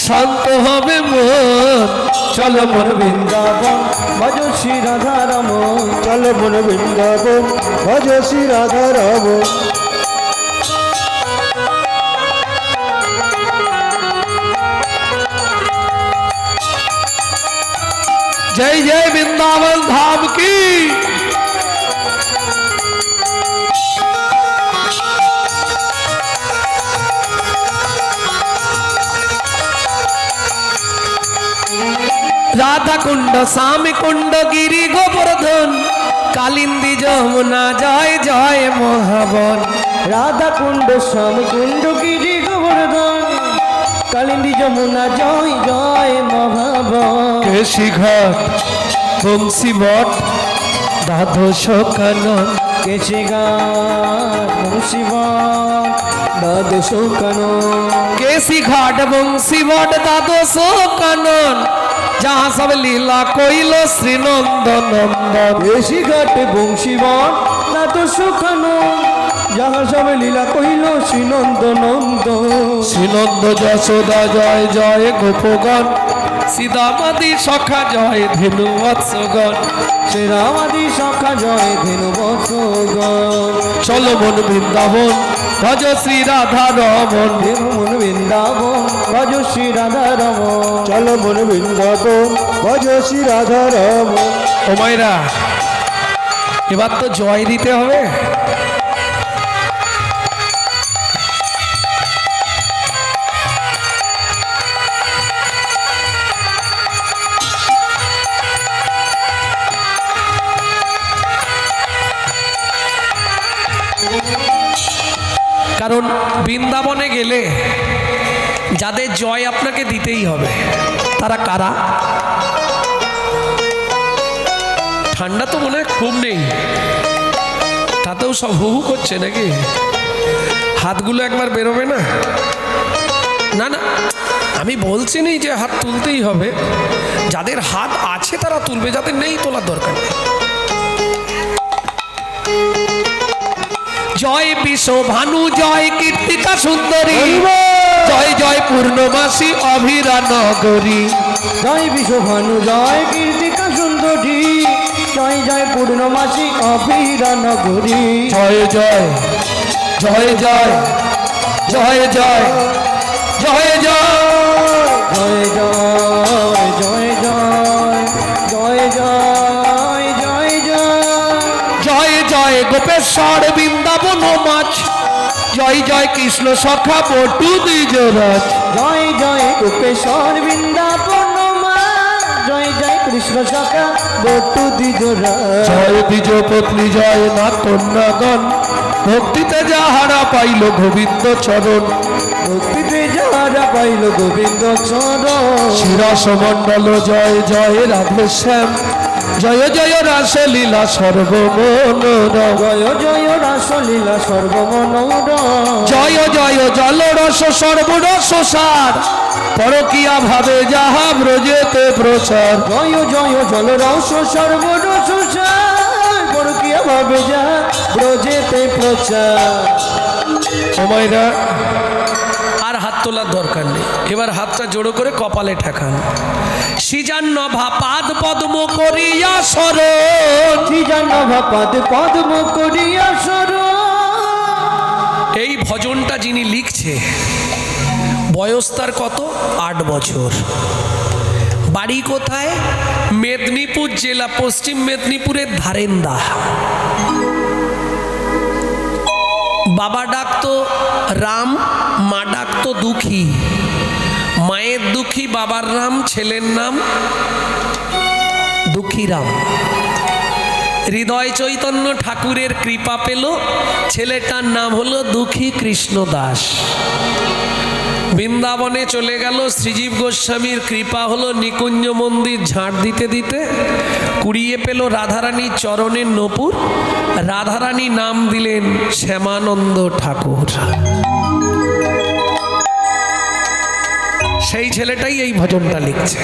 শান্ত হবে মন। চলো মন বৃন্দাবন ভজ শ্রী রাধা রমন। চলো মন বৃন্দাবন ভজ শ্রী রাধা রমন। जय जय वृंदावन धाम की। राधा कुंड स्वामी कुंड गिरी गोवर्धन कालिंदी যমুনা জয় জয় মহাবন। রাধা কুণ্ড শ্যাম কুণ্ড গিরি গোবর্ধন কালিন্দী যমুনা জয় জয় মহাবন। কেশি ঘাট বংশী মঠ দ্বাদশ কানন। কেশি ঘাট বংশী মঠ দ্বাদশ কানন। केसी घाट बंशी मठ द्वादश कानन जहाँ सब लीला कोइलो श्री नंद नंदन। কেশি ঘাট বংশী মঠ দ্বাদশ কানন যাহা সব লীলা কহিল শ্রীনন্দ নন্দ। শ্রী নন্দ যশোদা জয় জয় গোপগণ শ্রীরামাদি সখা জয় ধেনু বৎসগণ, শ্রীরামাদি সখা জয় ধেনু বৎসগণ। চলো মন বৃন্দাবন ভজ শ্রী রাধা রমন, দেব মন বৃন্দাবন ভজ শ্রী রাধা রমন। চলো মন বৃন্দাবন ভজ শ্রী রাধা রমন। ও মায়েরা, এবার তো জয় দিতে হবে। কারণ বৃন্দাবনে গেলে যাদের জয় আপনাকে দিতেই হবে, তারা কারা? ঠান্ডা তো মনে হয় খুব নেই, তাতেও সব হু হু করছে নাকি? হাতগুলো একবার বেরোবে না? না না, আমি বলছি নি যে হাত তুলতেই হবে। যাদের হাত আছে তারা তুলবে, যাদের নেই তোলার দরকার নেই। জয় বিশ্ব ভানু, জয় কীর্তিকা সুন্দরী, জয় জয় পূর্ণমাসী অভিরা নগরী। জয় বিশ্বভানু, জয় কীর্তিকা সুন্দরী, জয় জয় পূর্ণমাসী অভিরা নগরী। জয় জয় জয় জয় জয় জয় জয় জয় জয় জয় জয় জয় জয় জয় জয় জয় জয় জয় গোপেশ্বর বৃন্দাবন মাছ, জয় জয় কৃষ্ণ সখা বটু দ্বিজরাজ। জয় জয় গোপেশ্বর বৃন্দাবন মা, জয় জয় কৃষ্ণ সখা বটু দ্বিজরাজ। জয় দ্বিজ পত্নী, জয় না কন্যাগণ, ভক্তিতে যাহারা পাইল গোবিন্দ চরণ। ভক্তিতে যাহারা পাইল গোবিন্দ চরণ। শিরস মণ্ডল, জয় জয় রাধে শ্যাম, জয় জয় রাস লীলা সর্বমনোরম। জয় জয় রাসলীলা সর্বমনোরম। জয় জয় জলরস সর্বরস সার, পরকিয়া ভাবে যাহা ব্রজেতে প্রচার। জয় জয় জলরস সর্বরস সার, পরকীয়া ভাবে যা ব্রজেতে প্রচার। সময়রা আর হাত তোলার দরকার নেই, এবার হাতটা জোড়ো করে কপালে ঠেকান। সৃজান্নভা পাদ পদ্ম করিয়া শরণ, শ্রীজানভা পাদ পদ্ম করিয়া শরণ। এই ভজনটা যিনি লিখছে বয়স তার কত? 8 বছর। বাড়ি কোথায়? মেদিনীপুর জেলা, পশ্চিম মেদিনীপুরের ধারেন্দা। বাবা ডাকতো রাম, মা ডাকতো দুঃখী। মায়ের দুঃখী, বাবার রাম, ছেলের নাম দুঃখীরাম। হৃদয় চৈতন্য ঠাকুরের কৃপা পেল, ছেলেটার নাম হলো দুঃখী কৃষ্ণ দাস। বৃন্দাবনে চলে গেল, শ্রীজীব গোস্বামীর কৃপা হলো, নিকুঞ্জ মন্দির ঝাড় দিতে দিতে কুড়িয়ে পেল রাধারানীর চরণের নূপুর। রাধারানী নাম দিলেন শ্যামানন্দ ঠাকুর। সেই ছেলেটাই এই ভজনটা লিখছে।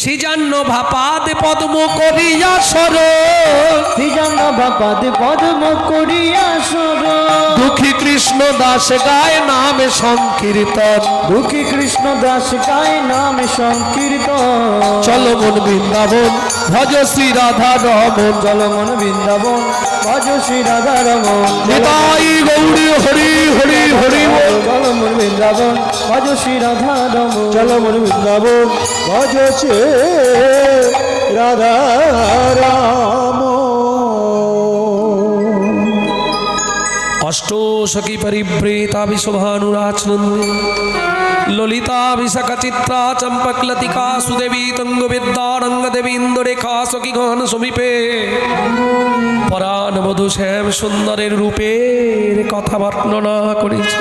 সৃজান্নভা পাদ পদ্ম করিয়া শরণ, শ্রীজানভা পাদ পদ্ম করিয়া শরণ। দুঃখী কৃষ্ণ দাস গায় নামে সংকীর্তন। দুঃখী কৃষ্ণ দাস গায় নামে সংকীর্তন। চলো মন বৃন্দাবন ভজ শ্রী রাধা রমন। চলো মন বৃন্দাবন ভজ শ্রী রাধা রমন। নিতাই গৌরী হরি হরি হরি বল। চলো মন বৃন্দাবন ভজ শ্রী রাধা রমন। চলো মন বৃন্দাবন ভজ শ্রী রাধা রাম। অষ্ট সখী পরিবৃতা বিশ্বভানুরাচনন্দী, ললিতা বিশাখা চিত্রা চম্পকলতিকা সুদেবী তঙ্গ বিদ্যারঙ্গ দেবী ইন্দ্ররেখা সখীগণ সমীপে পরাণ বধূ শ্যাম সুন্দরের রূপের কথা বর্ণনা করেছে।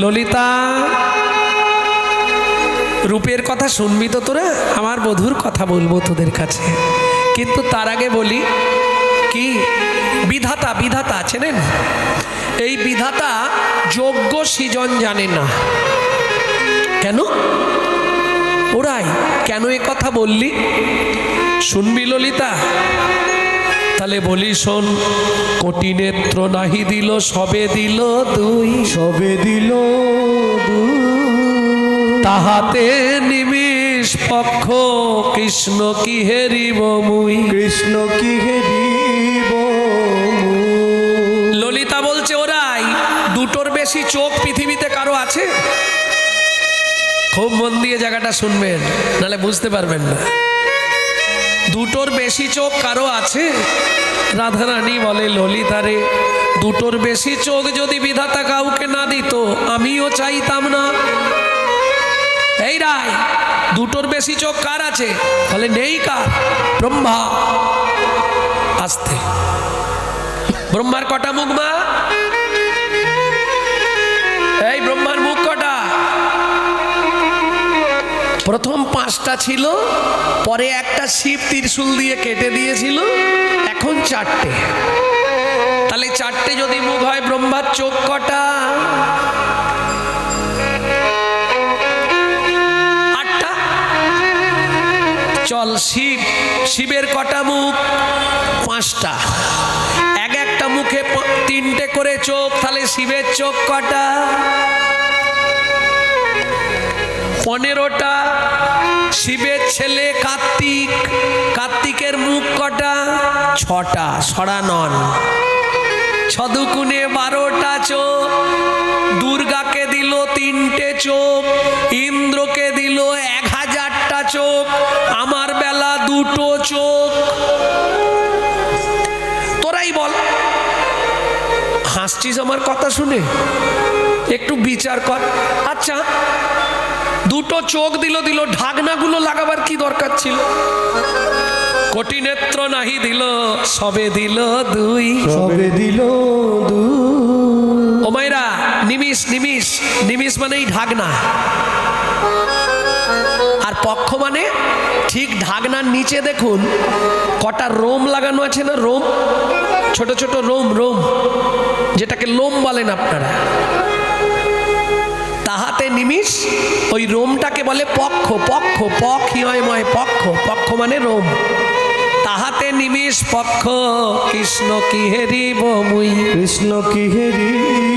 ললিতা, রূপের কথা শুনবি তো তোরা? আমার বধূর কথা বলবো তোদের কাছে, কিন্তু তার আগে বলি কি, বিধাতা বিধাতা চেনেন? এই বিধাতা যোগ্য সৃজন জানে না। কেন? ওরাই কেন এ কথা বললি শুনবি ললিতা? তাহলে বলি শোন, কোটি নেত্র নাহি দিল সবে দিল দুই, সবে দিল দুই। তাহাতে নিমিষ পক্ষ কৃষ্ণ কি হেরিব মুই। কৃষ্ণ কি হেরিব মুই। ললিতা বলছে ওরাই দুটোর বেশি চোখ পৃথিবীতে কারো আছে? খুব মন দিয়ে জায়গাটা শুনবেন, নাহলে বুঝতে পারবেন না। দুটোর বেশি চোখ কারো আছে? রাধারানী বলে ললিতারে, দুটোর বেশি চোখ যদি বিধাতা কাউকে না দিত আমিও চাইতাম না। এই রায়, দুটোর বেশি চোখ কার আছে? বলে নেই। কার? ব্রহ্মা। আস্তে, ব্রহ্মার কটা মুখ মা? এই ব্রহ্মার মুখ কটা? প্রথম 5টা ছিল, পরে একটা শিব ত্রিশূল দিয়ে কেটে দিয়েছিল, এখন 4টে। তাহলে 4টে যদি মুখ হয়, ব্রহ্মার চোখ কটা? 8টা। চল, শিবের কটা মুখ? 5টা। একটা মুখে 3টে করে চোখ, তাহলে শিবের চোখ কটা? 15টা। শিবের ছেলে কার্তিক, কার্তিকের মুখ কটা? 6টা। সরানন। 6 দুগুণে 12টা চোখ। দুর্গাকে দিল 3টে চোখ, ইন্দ্রকে দিল 1000টা চোখ, আমার বেলা 2টো চোখ। তোরাই বল, হাসছিস আমার কথা শুনে? একটু বিচার কর। আচ্ছা, 2টো চোখ দিল, ঢাকনাগুলো লাগাবার কি দরকার ছিল? কোটি নেত্র নাহি দিল সবে দিল দুই, সবে দিল দুই। ও মাইরা, নিমিষ নিমিষ, নিমিষ মানেই ঢাকনা, আর পক্ষ মানে ঠিক ঢাকনার নিচে দেখুন কটা রোম লাগানো আছে না? রোম, ছোট ছোট রোম, রোম যেটাকে লোম বলেন আপনারা। তাহাতে নিমিষ, ওই রোমটাকে বলে পক্ষ। পক্ষ, পক্ষ হিময় পক্ষ, পক্ষ মানে রোম। তাহাতে নিমিষ পক্ষ কৃষ্ণ কি হেরিব মুই। কৃষ্ণ কি হেরিব